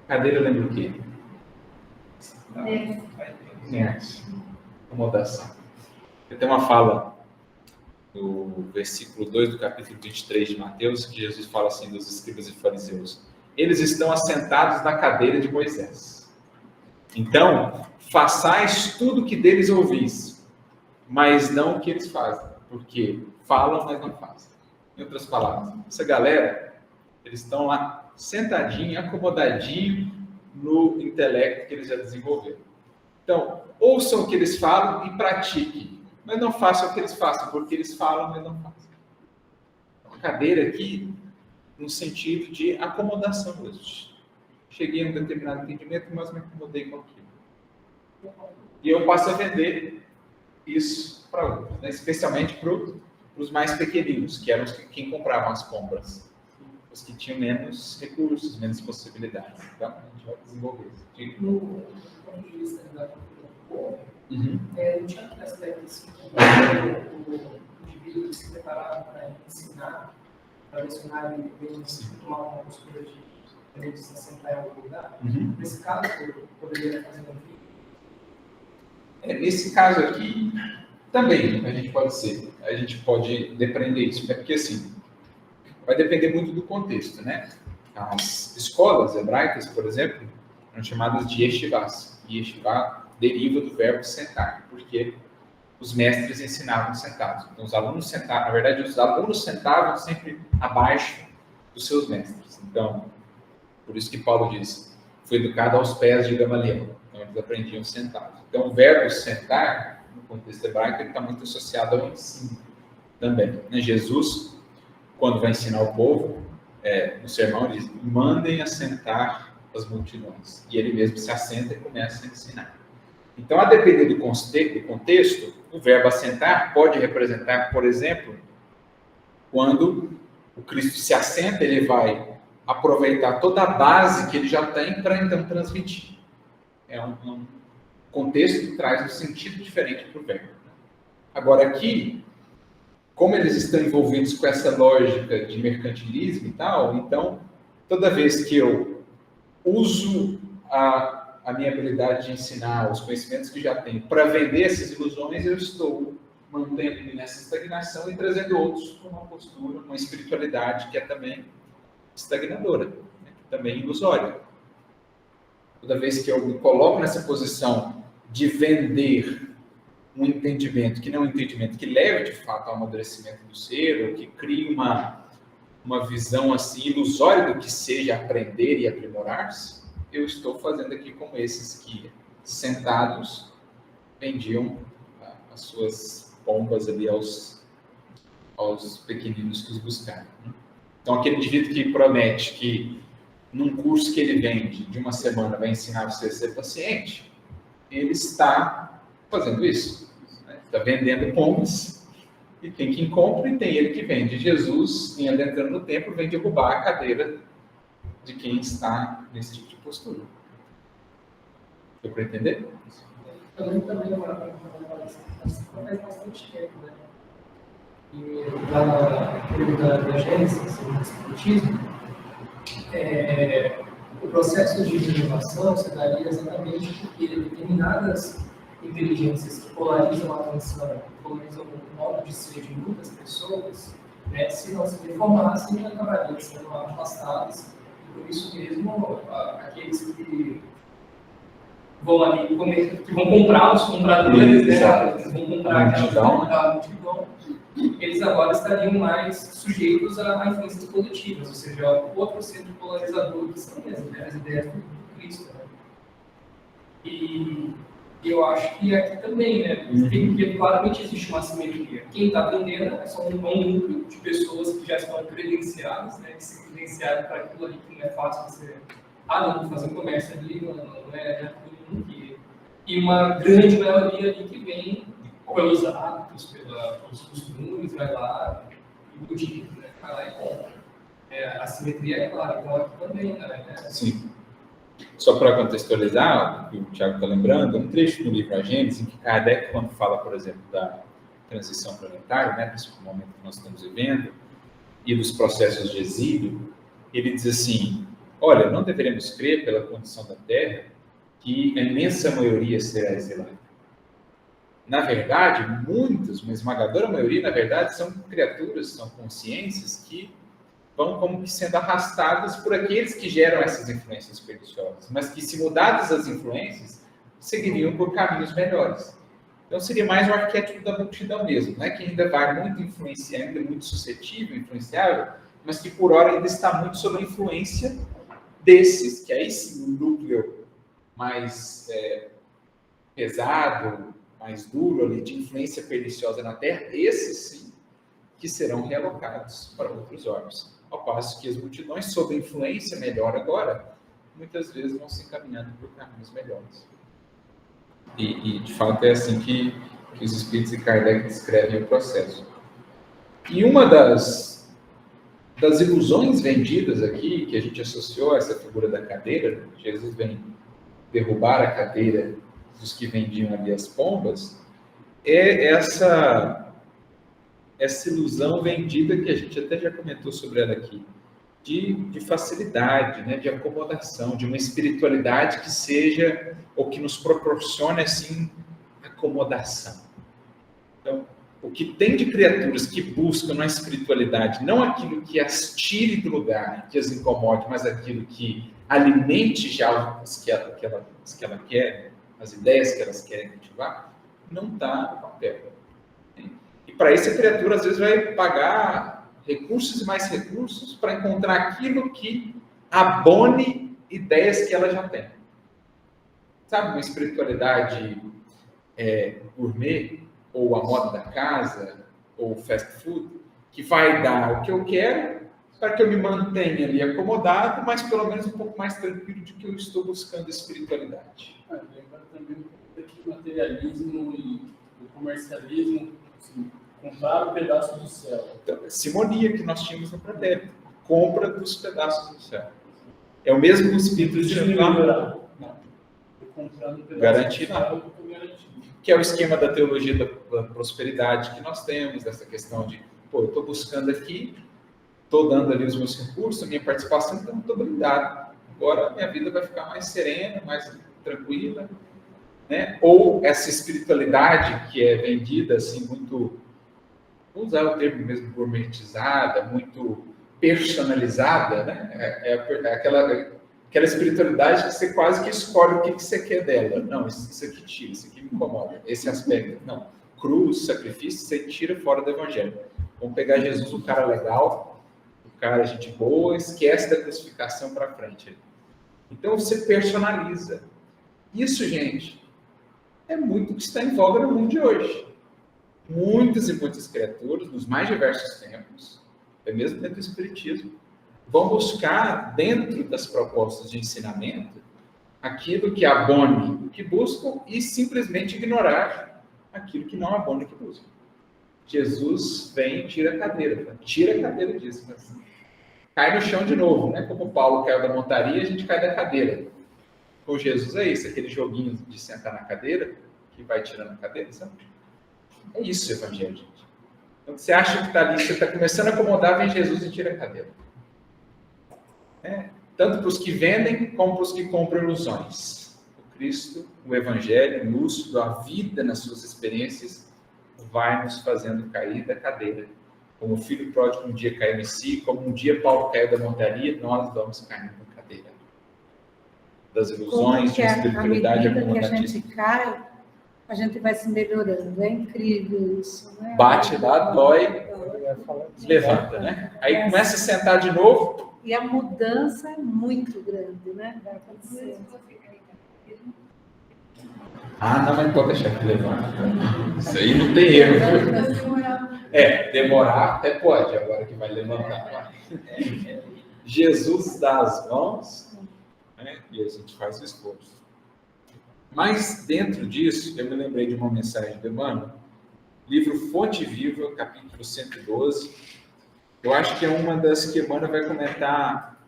Cadeira lembra o quê? Inerte. Acomodação. Tem uma fala no versículo 2 do capítulo 23 de Mateus, que Jesus fala assim dos escribas e fariseus: eles estão assentados na cadeira de Moisés. Então, façais tudo o que deles ouvis, mas não o que eles fazem, porque falam, mas não fazem. Em outras palavras, essa galera, eles estão lá sentadinho, acomodadinho no intelecto que eles já desenvolveram. Então, ouçam o que eles falam e pratiquem, mas não façam o que eles façam, porque eles falam, mas não fazem. Uma cadeira aqui, no sentido de acomodação mesmo. Cheguei a um determinado entendimento, mas me acomodei com aquilo. E eu passo a vender isso para outros, né? Especialmente para os mais pequeninos, que eram quem compravam as compras. Os que tinham menos recursos, menos possibilidades. Então, a gente vai desenvolver isso. No ponto de vista da cultura, não tinha aquele aspecto assim, o indivíduo se preparava para ensinar, para lecionar e tomar uma postura de se assentar em algum lugar. Nesse caso, eu poderia fazer um vídeo? Nesse caso aqui, também a gente pode depreender isso, porque assim, vai depender muito do contexto, né? As escolas hebraicas, por exemplo, eram chamadas de yeshivás. E yeshivá deriva do verbo sentar, porque os mestres ensinavam sentados. Então, os alunos sentavam, na verdade, os alunos sentavam sempre abaixo dos seus mestres. Então, por isso que Paulo diz, foi educado aos pés de Gamaliel. Então, eles aprendiam sentados. Então, o verbo sentar, no contexto hebraico, ele está muito associado ao ensino também. Né? Jesus, quando vai ensinar o povo, no sermão, ele diz, mandem assentar as multidões. E ele mesmo se assenta e começa a ensinar. Então, a depender do contexto, o verbo assentar pode representar, por exemplo, quando o Cristo se assenta, ele vai aproveitar toda a base que ele já tem para então transmitir. É um contexto que traz um sentido diferente para o verbo. Agora, aqui, como eles estão envolvidos com essa lógica de mercantilismo e tal, então, toda vez que eu uso a minha habilidade de ensinar, os conhecimentos que já tenho, para vender essas ilusões, eu estou mantendo-me nessa estagnação e trazendo outros para uma postura, uma espiritualidade que é também estagnadora, né? Que também é ilusória. Toda vez que eu me coloco nessa posição de vender um entendimento que não é um entendimento que leve de fato ao amadurecimento do ser, ou que crie uma visão assim ilusória do que seja aprender e aprimorar-se, eu estou fazendo aqui como esses que, sentados, vendiam as suas pombas ali aos pequeninos que os buscaram, né? Então, aquele indivíduo que promete que num curso que ele vende de uma semana vai ensinar você a ser paciente, ele está fazendo isso, né? Está vendendo pombas, e tem quem compra e tem ele que vende. Jesus, em adentrando no templo, vem derrubar a cadeira de quem está nesse tipo de postura. Deu para entender? Também faz bastante tempo, né? E da Gênesis, do Espiritismo, o processo de renovação se daria exatamente porque determinadas inteligências que polarizam a atenção, polarizam o modo de ser de muitas pessoas, né, se não se reformassem, acabariam sendo afastadas. E por isso mesmo, aqueles que vão ali que vão comprar os compradores, né, eles vão comprar aquela multidão, eles agora estariam mais sujeitos a influências coletivas, ou seja, outro centro polarizador, que são as ideias do Cristo. Né? E eu acho que aqui também, né, porque claramente existe uma assimetria. Quem está vendendo é só um núcleo de pessoas que já estão credenciadas, né, que se credenciaram para aquilo ali que não é fácil você... não vou fazer um comércio ali, não é todo mundo que... E uma grande maioria ali que vem pelos hábitos, pelos costumes, vai lá e budismo, né? Vai lá e compra. A simetria é clara, então aqui também, né? Sim. Só para contextualizar, o que o Tiago está lembrando, um trecho do livro A Gênesis, em que Kardec, quando fala, por exemplo, da transição planetária, né, principalmente no momento que nós estamos vivendo, e dos processos de exílio, ele diz assim: olha, não deveremos crer, pela condição da Terra, que a imensa maioria será exilada. Na verdade, muitos, uma esmagadora maioria, na verdade, são criaturas, são consciências que vão como que sendo arrastadas por aqueles que geram essas influências perniciosas, mas que, se mudadas as influências, seguiriam por caminhos melhores. Então, seria mais um arquétipo da multidão mesmo, né? Que ainda vai muito influenciar, ainda muito suscetível, influenciável, mas que, por hora, ainda está muito sob a influência desses, que aí sim, o núcleo mais pesado, mais duro ali, de influência perniciosa na Terra, esses sim, que serão realocados para outros órgãos. Ao passo que as multidões, sob influência melhor agora, muitas vezes vão se encaminhando por caminhos melhores. E de fato, é assim que os espíritos de Kardec descrevem o processo. E uma das ilusões vendidas aqui, que a gente associou a essa figura da cadeira, Jesus vem derrubar a cadeira dos que vendiam ali as pombas, é essa ilusão vendida que a gente até já comentou sobre ela aqui, de facilidade, né, de acomodação, de uma espiritualidade que seja, ou que nos proporcione, assim, acomodação. Então, o que tem de criaturas que buscam na espiritualidade, não aquilo que as tire do lugar, que as incomode, mas aquilo que alimente já as que ela quer, as ideias que elas querem cultivar, não está no papel. E para isso a criatura às vezes vai pagar recursos e mais recursos para encontrar aquilo que abone ideias que ela já tem. Sabe, uma espiritualidade gourmet, ou a moda da casa, ou fast food, que vai dar o que eu quero para que eu me mantenha ali acomodado, mas pelo menos um pouco mais tranquilo de que eu estou buscando espiritualidade. Lembra também que o materialismo e o comercialismo, assim, comprar um pedaço do céu. Então, simonia que nós tínhamos no pretérito, compra dos pedaços do céu. É o mesmo espírito de não. Comprando um pedaço garantido. Do céu, Que é o esquema da teologia da prosperidade que nós temos, dessa questão de Pô, eu estou buscando aqui, estou dando ali os meus recursos, a minha participação, então estou blindado. Agora a minha vida vai ficar mais serena, mais tranquila, né? Ou essa espiritualidade que é vendida assim muito, vou usar o termo mesmo, gourmetizada, muito personalizada, né? Aquela espiritualidade que você quase que escolhe o que você quer dela. Não, isso aqui tira, isso aqui me incomoda, esse aspecto. Não, cruz, sacrifício, você tira fora do evangelho. Vamos pegar Jesus, o cara legal, o cara gente boa, esquece da crucificação para frente. Então você personaliza. Isso, gente, é muito o que está em voga no mundo de hoje. Muitas e muitas criaturas, nos mais diversos tempos, até mesmo dentro do Espiritismo, vão buscar, dentro das propostas de ensinamento, aquilo que abone o que buscam e simplesmente ignorar aquilo que não abone o que buscam. Jesus vem e tira a cadeira disso. Cai no chão de novo, né? Como Paulo caiu da montaria, a gente cai da cadeira. Com Jesus é isso, aquele joguinho de sentar na cadeira, que vai tirando a cadeira, sabe? É isso o evangelho, gente. Então, você acha que está ali, você está começando a acomodar, vem Jesus e tira a cadeira. Tanto para os que vendem, como para os que compram ilusões. O Cristo, o evangelho, lúcido, a vida nas suas experiências, vai nos fazendo cair da cadeira. Como o filho pródigo um dia caiu em si, como um dia Paulo caiu da montaria, nós vamos caindo da cadeira. Das ilusões, de espiritualidade acomodativa. A gente cai, a gente vai se melhorando. É incrível isso, né? Bate lá, dói, levanta, né? Aí começa a sentar de novo. E a mudança é muito grande, né? Vai acontecer. Ah, não, mas pode deixar que levanta. Isso aí não tem erro. Demorar até pode, agora que vai levantar. Jesus dá as mãos, né, e a gente faz o esforço. Mas dentro disso, eu me lembrei de uma mensagem de Emmanuel, livro Fonte Viva, capítulo 112. Eu acho que é uma das que Emmanuel vai comentar,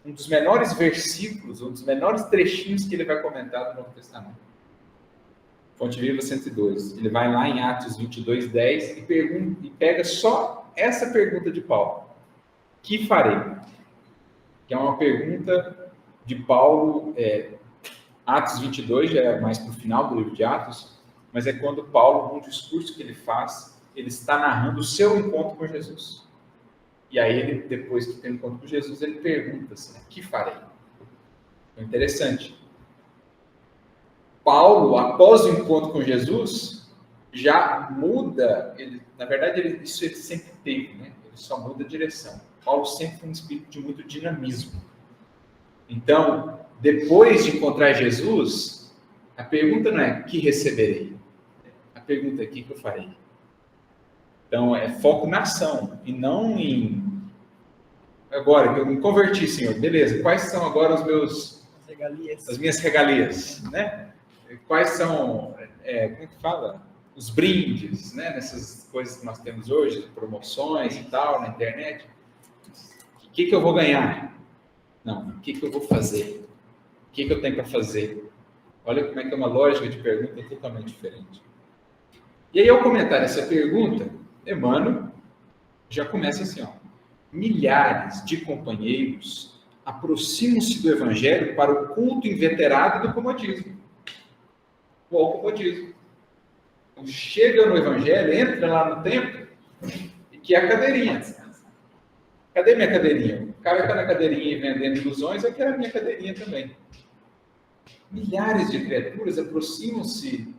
um dos menores versículos, um dos menores trechinhos que ele vai comentar do Novo Testamento. Fonte Viva 112. Ele vai lá em Atos 22, 10 e pega só essa pergunta de Paulo. Que farei? Que é uma pergunta de Paulo, Atos 22, já é mais para o final do livro de Atos, mas é quando Paulo, num discurso que ele faz, ele está narrando o seu encontro com Jesus. E aí, ele, depois que tem um encontro com Jesus, ele pergunta assim, que farei? É interessante. Paulo, após o encontro com Jesus, já muda, na verdade, isso ele sempre teve, né? Ele só muda a direção. Paulo sempre foi um espírito de muito dinamismo. Então, depois de encontrar Jesus, a pergunta não é, que receberei? A pergunta é, o que eu farei? Então, é foco na ação, e não em... Agora, que eu me converti, Senhor, beleza, quais são agora as minhas regalias, né? Quais são, como é que fala? Os brindes, né? Nessas coisas que nós temos hoje, promoções e tal, na internet. O que eu vou ganhar? Não, o que eu vou fazer? O que eu tenho para fazer? Olha como é que é uma lógica de pergunta totalmente diferente. E aí, ao comentar essa pergunta, Emmanuel já começa assim, ó. Milhares de companheiros aproximam-se do Evangelho para o culto inveterado do comodismo. O comodismo. Então, chega no Evangelho, entra lá no templo e quer a cadeirinha. Cadê minha cadeirinha? O cara está na cadeirinha e vendendo ilusões, eu quero a minha cadeirinha também. Milhares de criaturas aproximam-se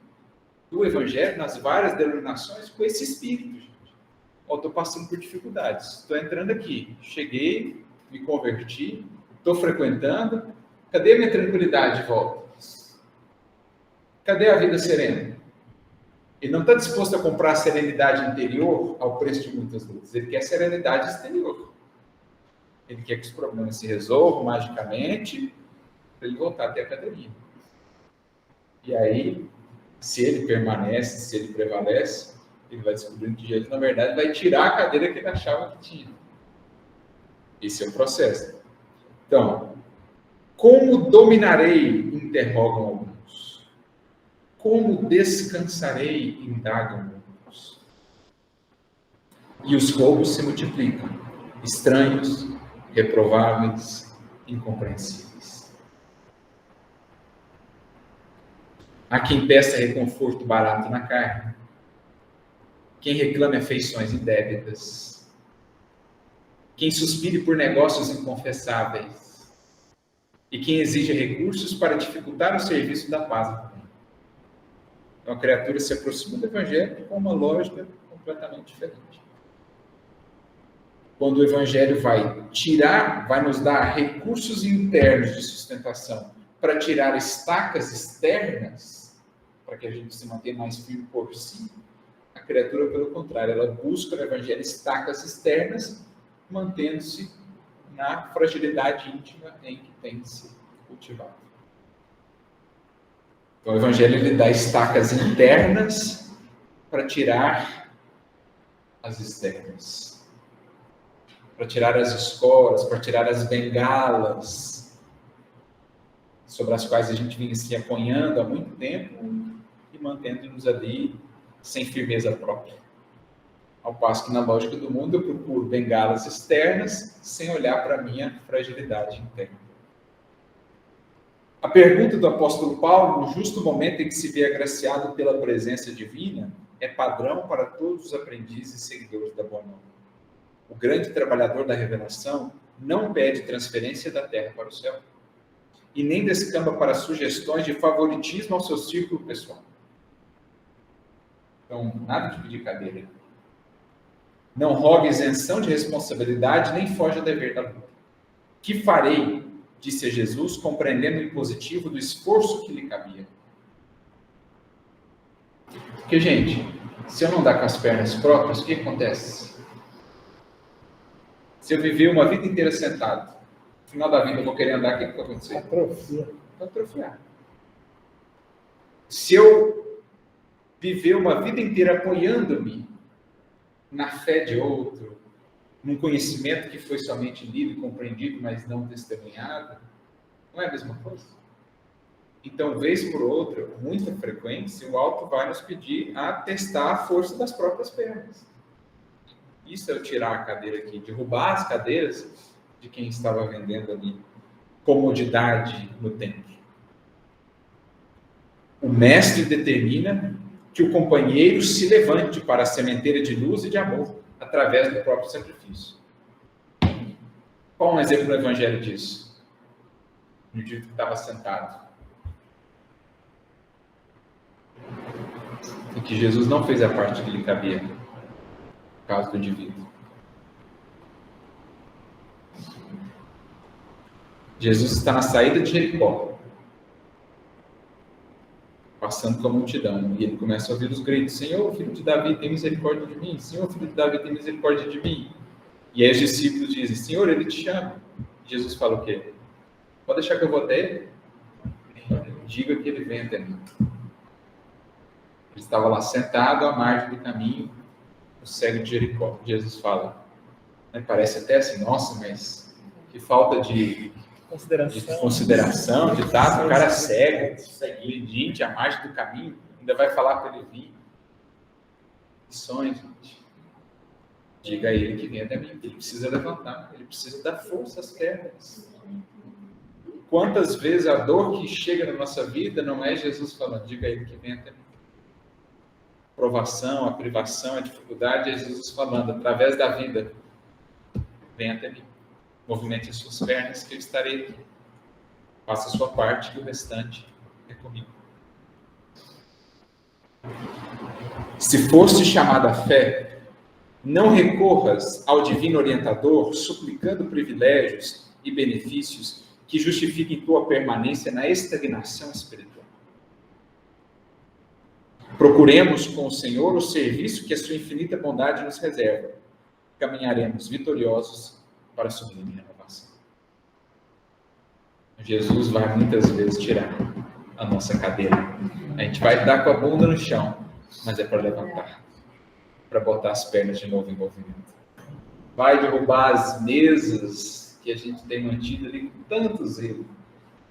do Evangelho nas várias denominações com esse espírito. Estou passando por dificuldades. Estou entrando aqui. Cheguei, me converti, estou frequentando. Cadê a minha tranquilidade de volta? Cadê a vida serena? Ele não está disposto a comprar a serenidade interior ao preço de muitas lutas. Ele quer serenidade exterior. Ele quer que os problemas se resolvam magicamente para ele voltar a ter a cadeirinha. E aí, se ele permanece, se ele prevalece, ele vai descobrindo que Jesus, na verdade, vai tirar a cadeira que ele achava que tinha. Esse é o processo. Então, como dominarei? Interrogam alguns. Como descansarei? Indagam alguns. E os roubos se multiplicam, estranhos, reprováveis, incompreensíveis. Há quem peça reconforto barato na carne, quem reclame afeições indébitas, quem suspire por negócios inconfessáveis e quem exija recursos para dificultar o serviço da paz. Então a criatura se aproxima do Evangelho com uma lógica completamente diferente. Quando o Evangelho vai nos dar recursos internos de sustentação para tirar estacas externas, para que a gente se mantenha mais firme por si, a criatura, pelo contrário, ela busca no Evangelho estacas externas, mantendo-se na fragilidade íntima em que tem se cultivado. Então, o Evangelho lhe dá estacas internas para tirar as externas, para tirar as escoras, para tirar as bengalas, sobre as quais a gente vinha se apoiando há muito tempo e mantendo-nos ali sem firmeza própria. Ao passo que na lógica do mundo eu procuro bengalas externas sem olhar para a minha fragilidade interna. A pergunta do apóstolo Paulo, no justo momento em que se vê agraciado pela presença divina, é padrão para todos os aprendizes e seguidores da boa nova. O grande trabalhador da revelação não pede transferência da terra para o céu e nem descamba para sugestões de favoritismo ao seu círculo pessoal. Então, nada de pedir cadeira. Não rogue isenção de responsabilidade, nem foge ao dever da luta. Que farei, disse a Jesus, compreendendo o impositivo do esforço que lhe cabia. Porque, gente, se eu não dar com as pernas próprias, o que acontece? Se eu viver uma vida inteira sentado, no final da vida eu vou querer andar, o que vai acontecer? Atrofia. Vai atrofiar. Se eu viver uma vida inteira apoiando-me na fé de outro, num conhecimento que foi somente lido e compreendido, mas não testemunhado, não é a mesma coisa? Então, vez por outra, com muita frequência, o alto vai nos pedir a testar a força das próprias pernas. Isso é eu tirar a cadeira aqui, derrubar as cadeiras de quem estava vendendo ali comodidade no templo. O mestre determina que o companheiro se levante para a sementeira de luz e de amor, através do próprio sacrifício. Qual um exemplo do Evangelho disso? No dia que estava sentado. E que Jesus não fez a parte que lhe cabia, no caso do indivíduo. Jesus está na saída de Jericó, passando com a multidão, e ele começa a ouvir os gritos: Senhor, filho de Davi, tem misericórdia de mim. Senhor, filho de Davi, tem misericórdia de mim. E aí os discípulos dizem: Senhor, ele te chama. E Jesus fala o quê? Pode deixar que eu vou até ele? Diga que ele vem até mim. Ele estava lá sentado à margem do caminho, o cego de Jericó. Jesus fala, parece até assim, nossa, mas que falta de consideração, de tato, o cara é cego, pedinte, à margem do caminho, ainda vai falar para ele vir. Sonho, gente. Diga a ele que vem até mim, ele precisa levantar, ele precisa dar força às pernas. Quantas vezes a dor que chega na nossa vida não é Jesus falando, diga a ele que vem até mim. A provação, a privação, a dificuldade é Jesus falando, através da vida, vem até mim. Movimente as suas pernas que eu estarei aqui. Faça a sua parte e o restante é comigo. Se foste chamado à fé, não recorras ao divino orientador suplicando privilégios e benefícios que justifiquem tua permanência na estagnação espiritual. Procuremos com o Senhor o serviço que a sua infinita bondade nos reserva. Caminharemos vitoriosos para a sublime renovação. Jesus vai muitas vezes tirar a nossa cadeira. A gente vai dar com a bunda no chão, mas é para levantar, para botar as pernas de novo em movimento. Vai derrubar as mesas que a gente tem mantido ali com tanto zelo,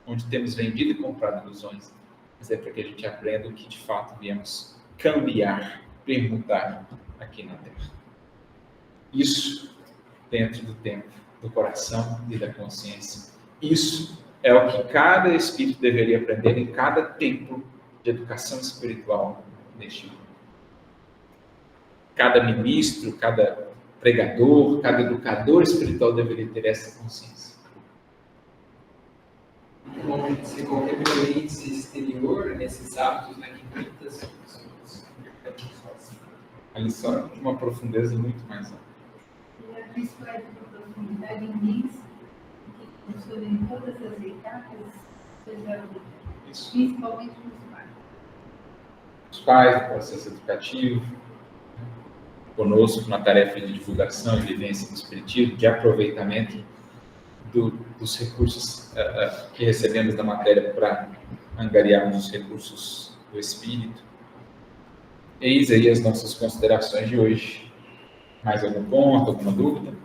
onde temos vendido e comprado ilusões, mas é para que a gente aprenda o que de fato viemos cambiar, permutar aqui na Terra. Isso dentro do tempo, do coração e da consciência. Isso é o que cada espírito deveria aprender em cada tempo de educação espiritual neste mundo. Cada ministro, cada pregador, cada educador espiritual deveria ter essa consciência. Se qualquer violência exterior nesses hábitos, né, que muitas pessoas A lição é de uma profundeza muito mais alta. E a Cristo vai ter uma profundidade imensa, que funciona em todas as etapas, principalmente nos pais. Os pais, do processo educativo, conosco na tarefa de divulgação e vivência do espiritismo, de aproveitamento dos recursos que recebemos da matéria para angariarmos os recursos do espírito. Eis aí as nossas considerações de hoje. Mais algum ponto, alguma dúvida?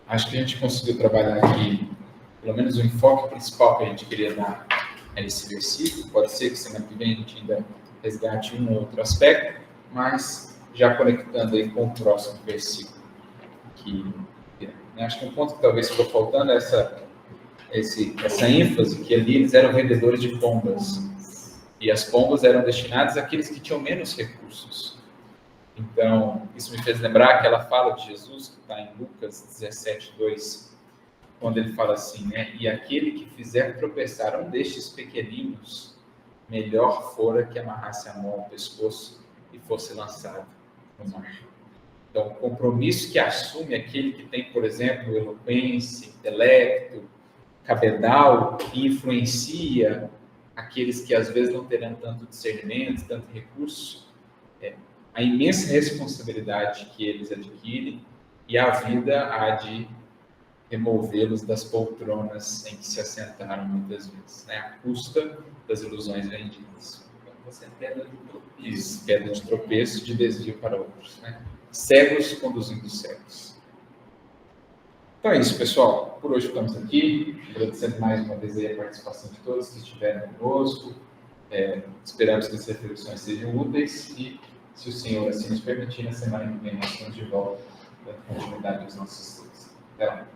Acho que a gente conseguiu trabalhar aqui, pelo menos o enfoque principal que a gente queria dar a esse versículo. Pode ser que semana que vem a gente ainda resgate um ou outro aspecto, mas já conectando aí com o próximo versículo. Acho que um ponto que talvez ficou faltando é essa ênfase, que ali eles eram vendedores de pombas. E as pombas eram destinadas àqueles que tinham menos recursos. Então, isso me fez lembrar aquela fala de Jesus, que está em Lucas 17:2, quando ele fala assim, né? E aquele que fizer tropeçar um destes pequeninos, melhor fora que amarrasse a mão ao pescoço e fosse lançado no mar. Então, o compromisso que assume aquele que tem, por exemplo, eloquência, intelecto, cabedal, e influencia aqueles que às vezes não terão tanto discernimento, tanto recurso, a imensa responsabilidade que eles adquirem e a vida há de removê-los das poltronas em que se assentaram muitas vezes, né? À custa das ilusões vendidas. você é pedra de tropeço. Isso, pedra de tropeço, de desvio para outros, né? Cegos conduzindo cegos. Então é isso, pessoal. Por hoje ficamos aqui. Agradecendo mais uma vez aí a participação de todos que estiveram conosco. Esperamos que as reflexões sejam úteis e, se o Senhor assim nos permitir, na semana que vem nós estamos de volta, dando continuidade aos nossos estudos. Até lá.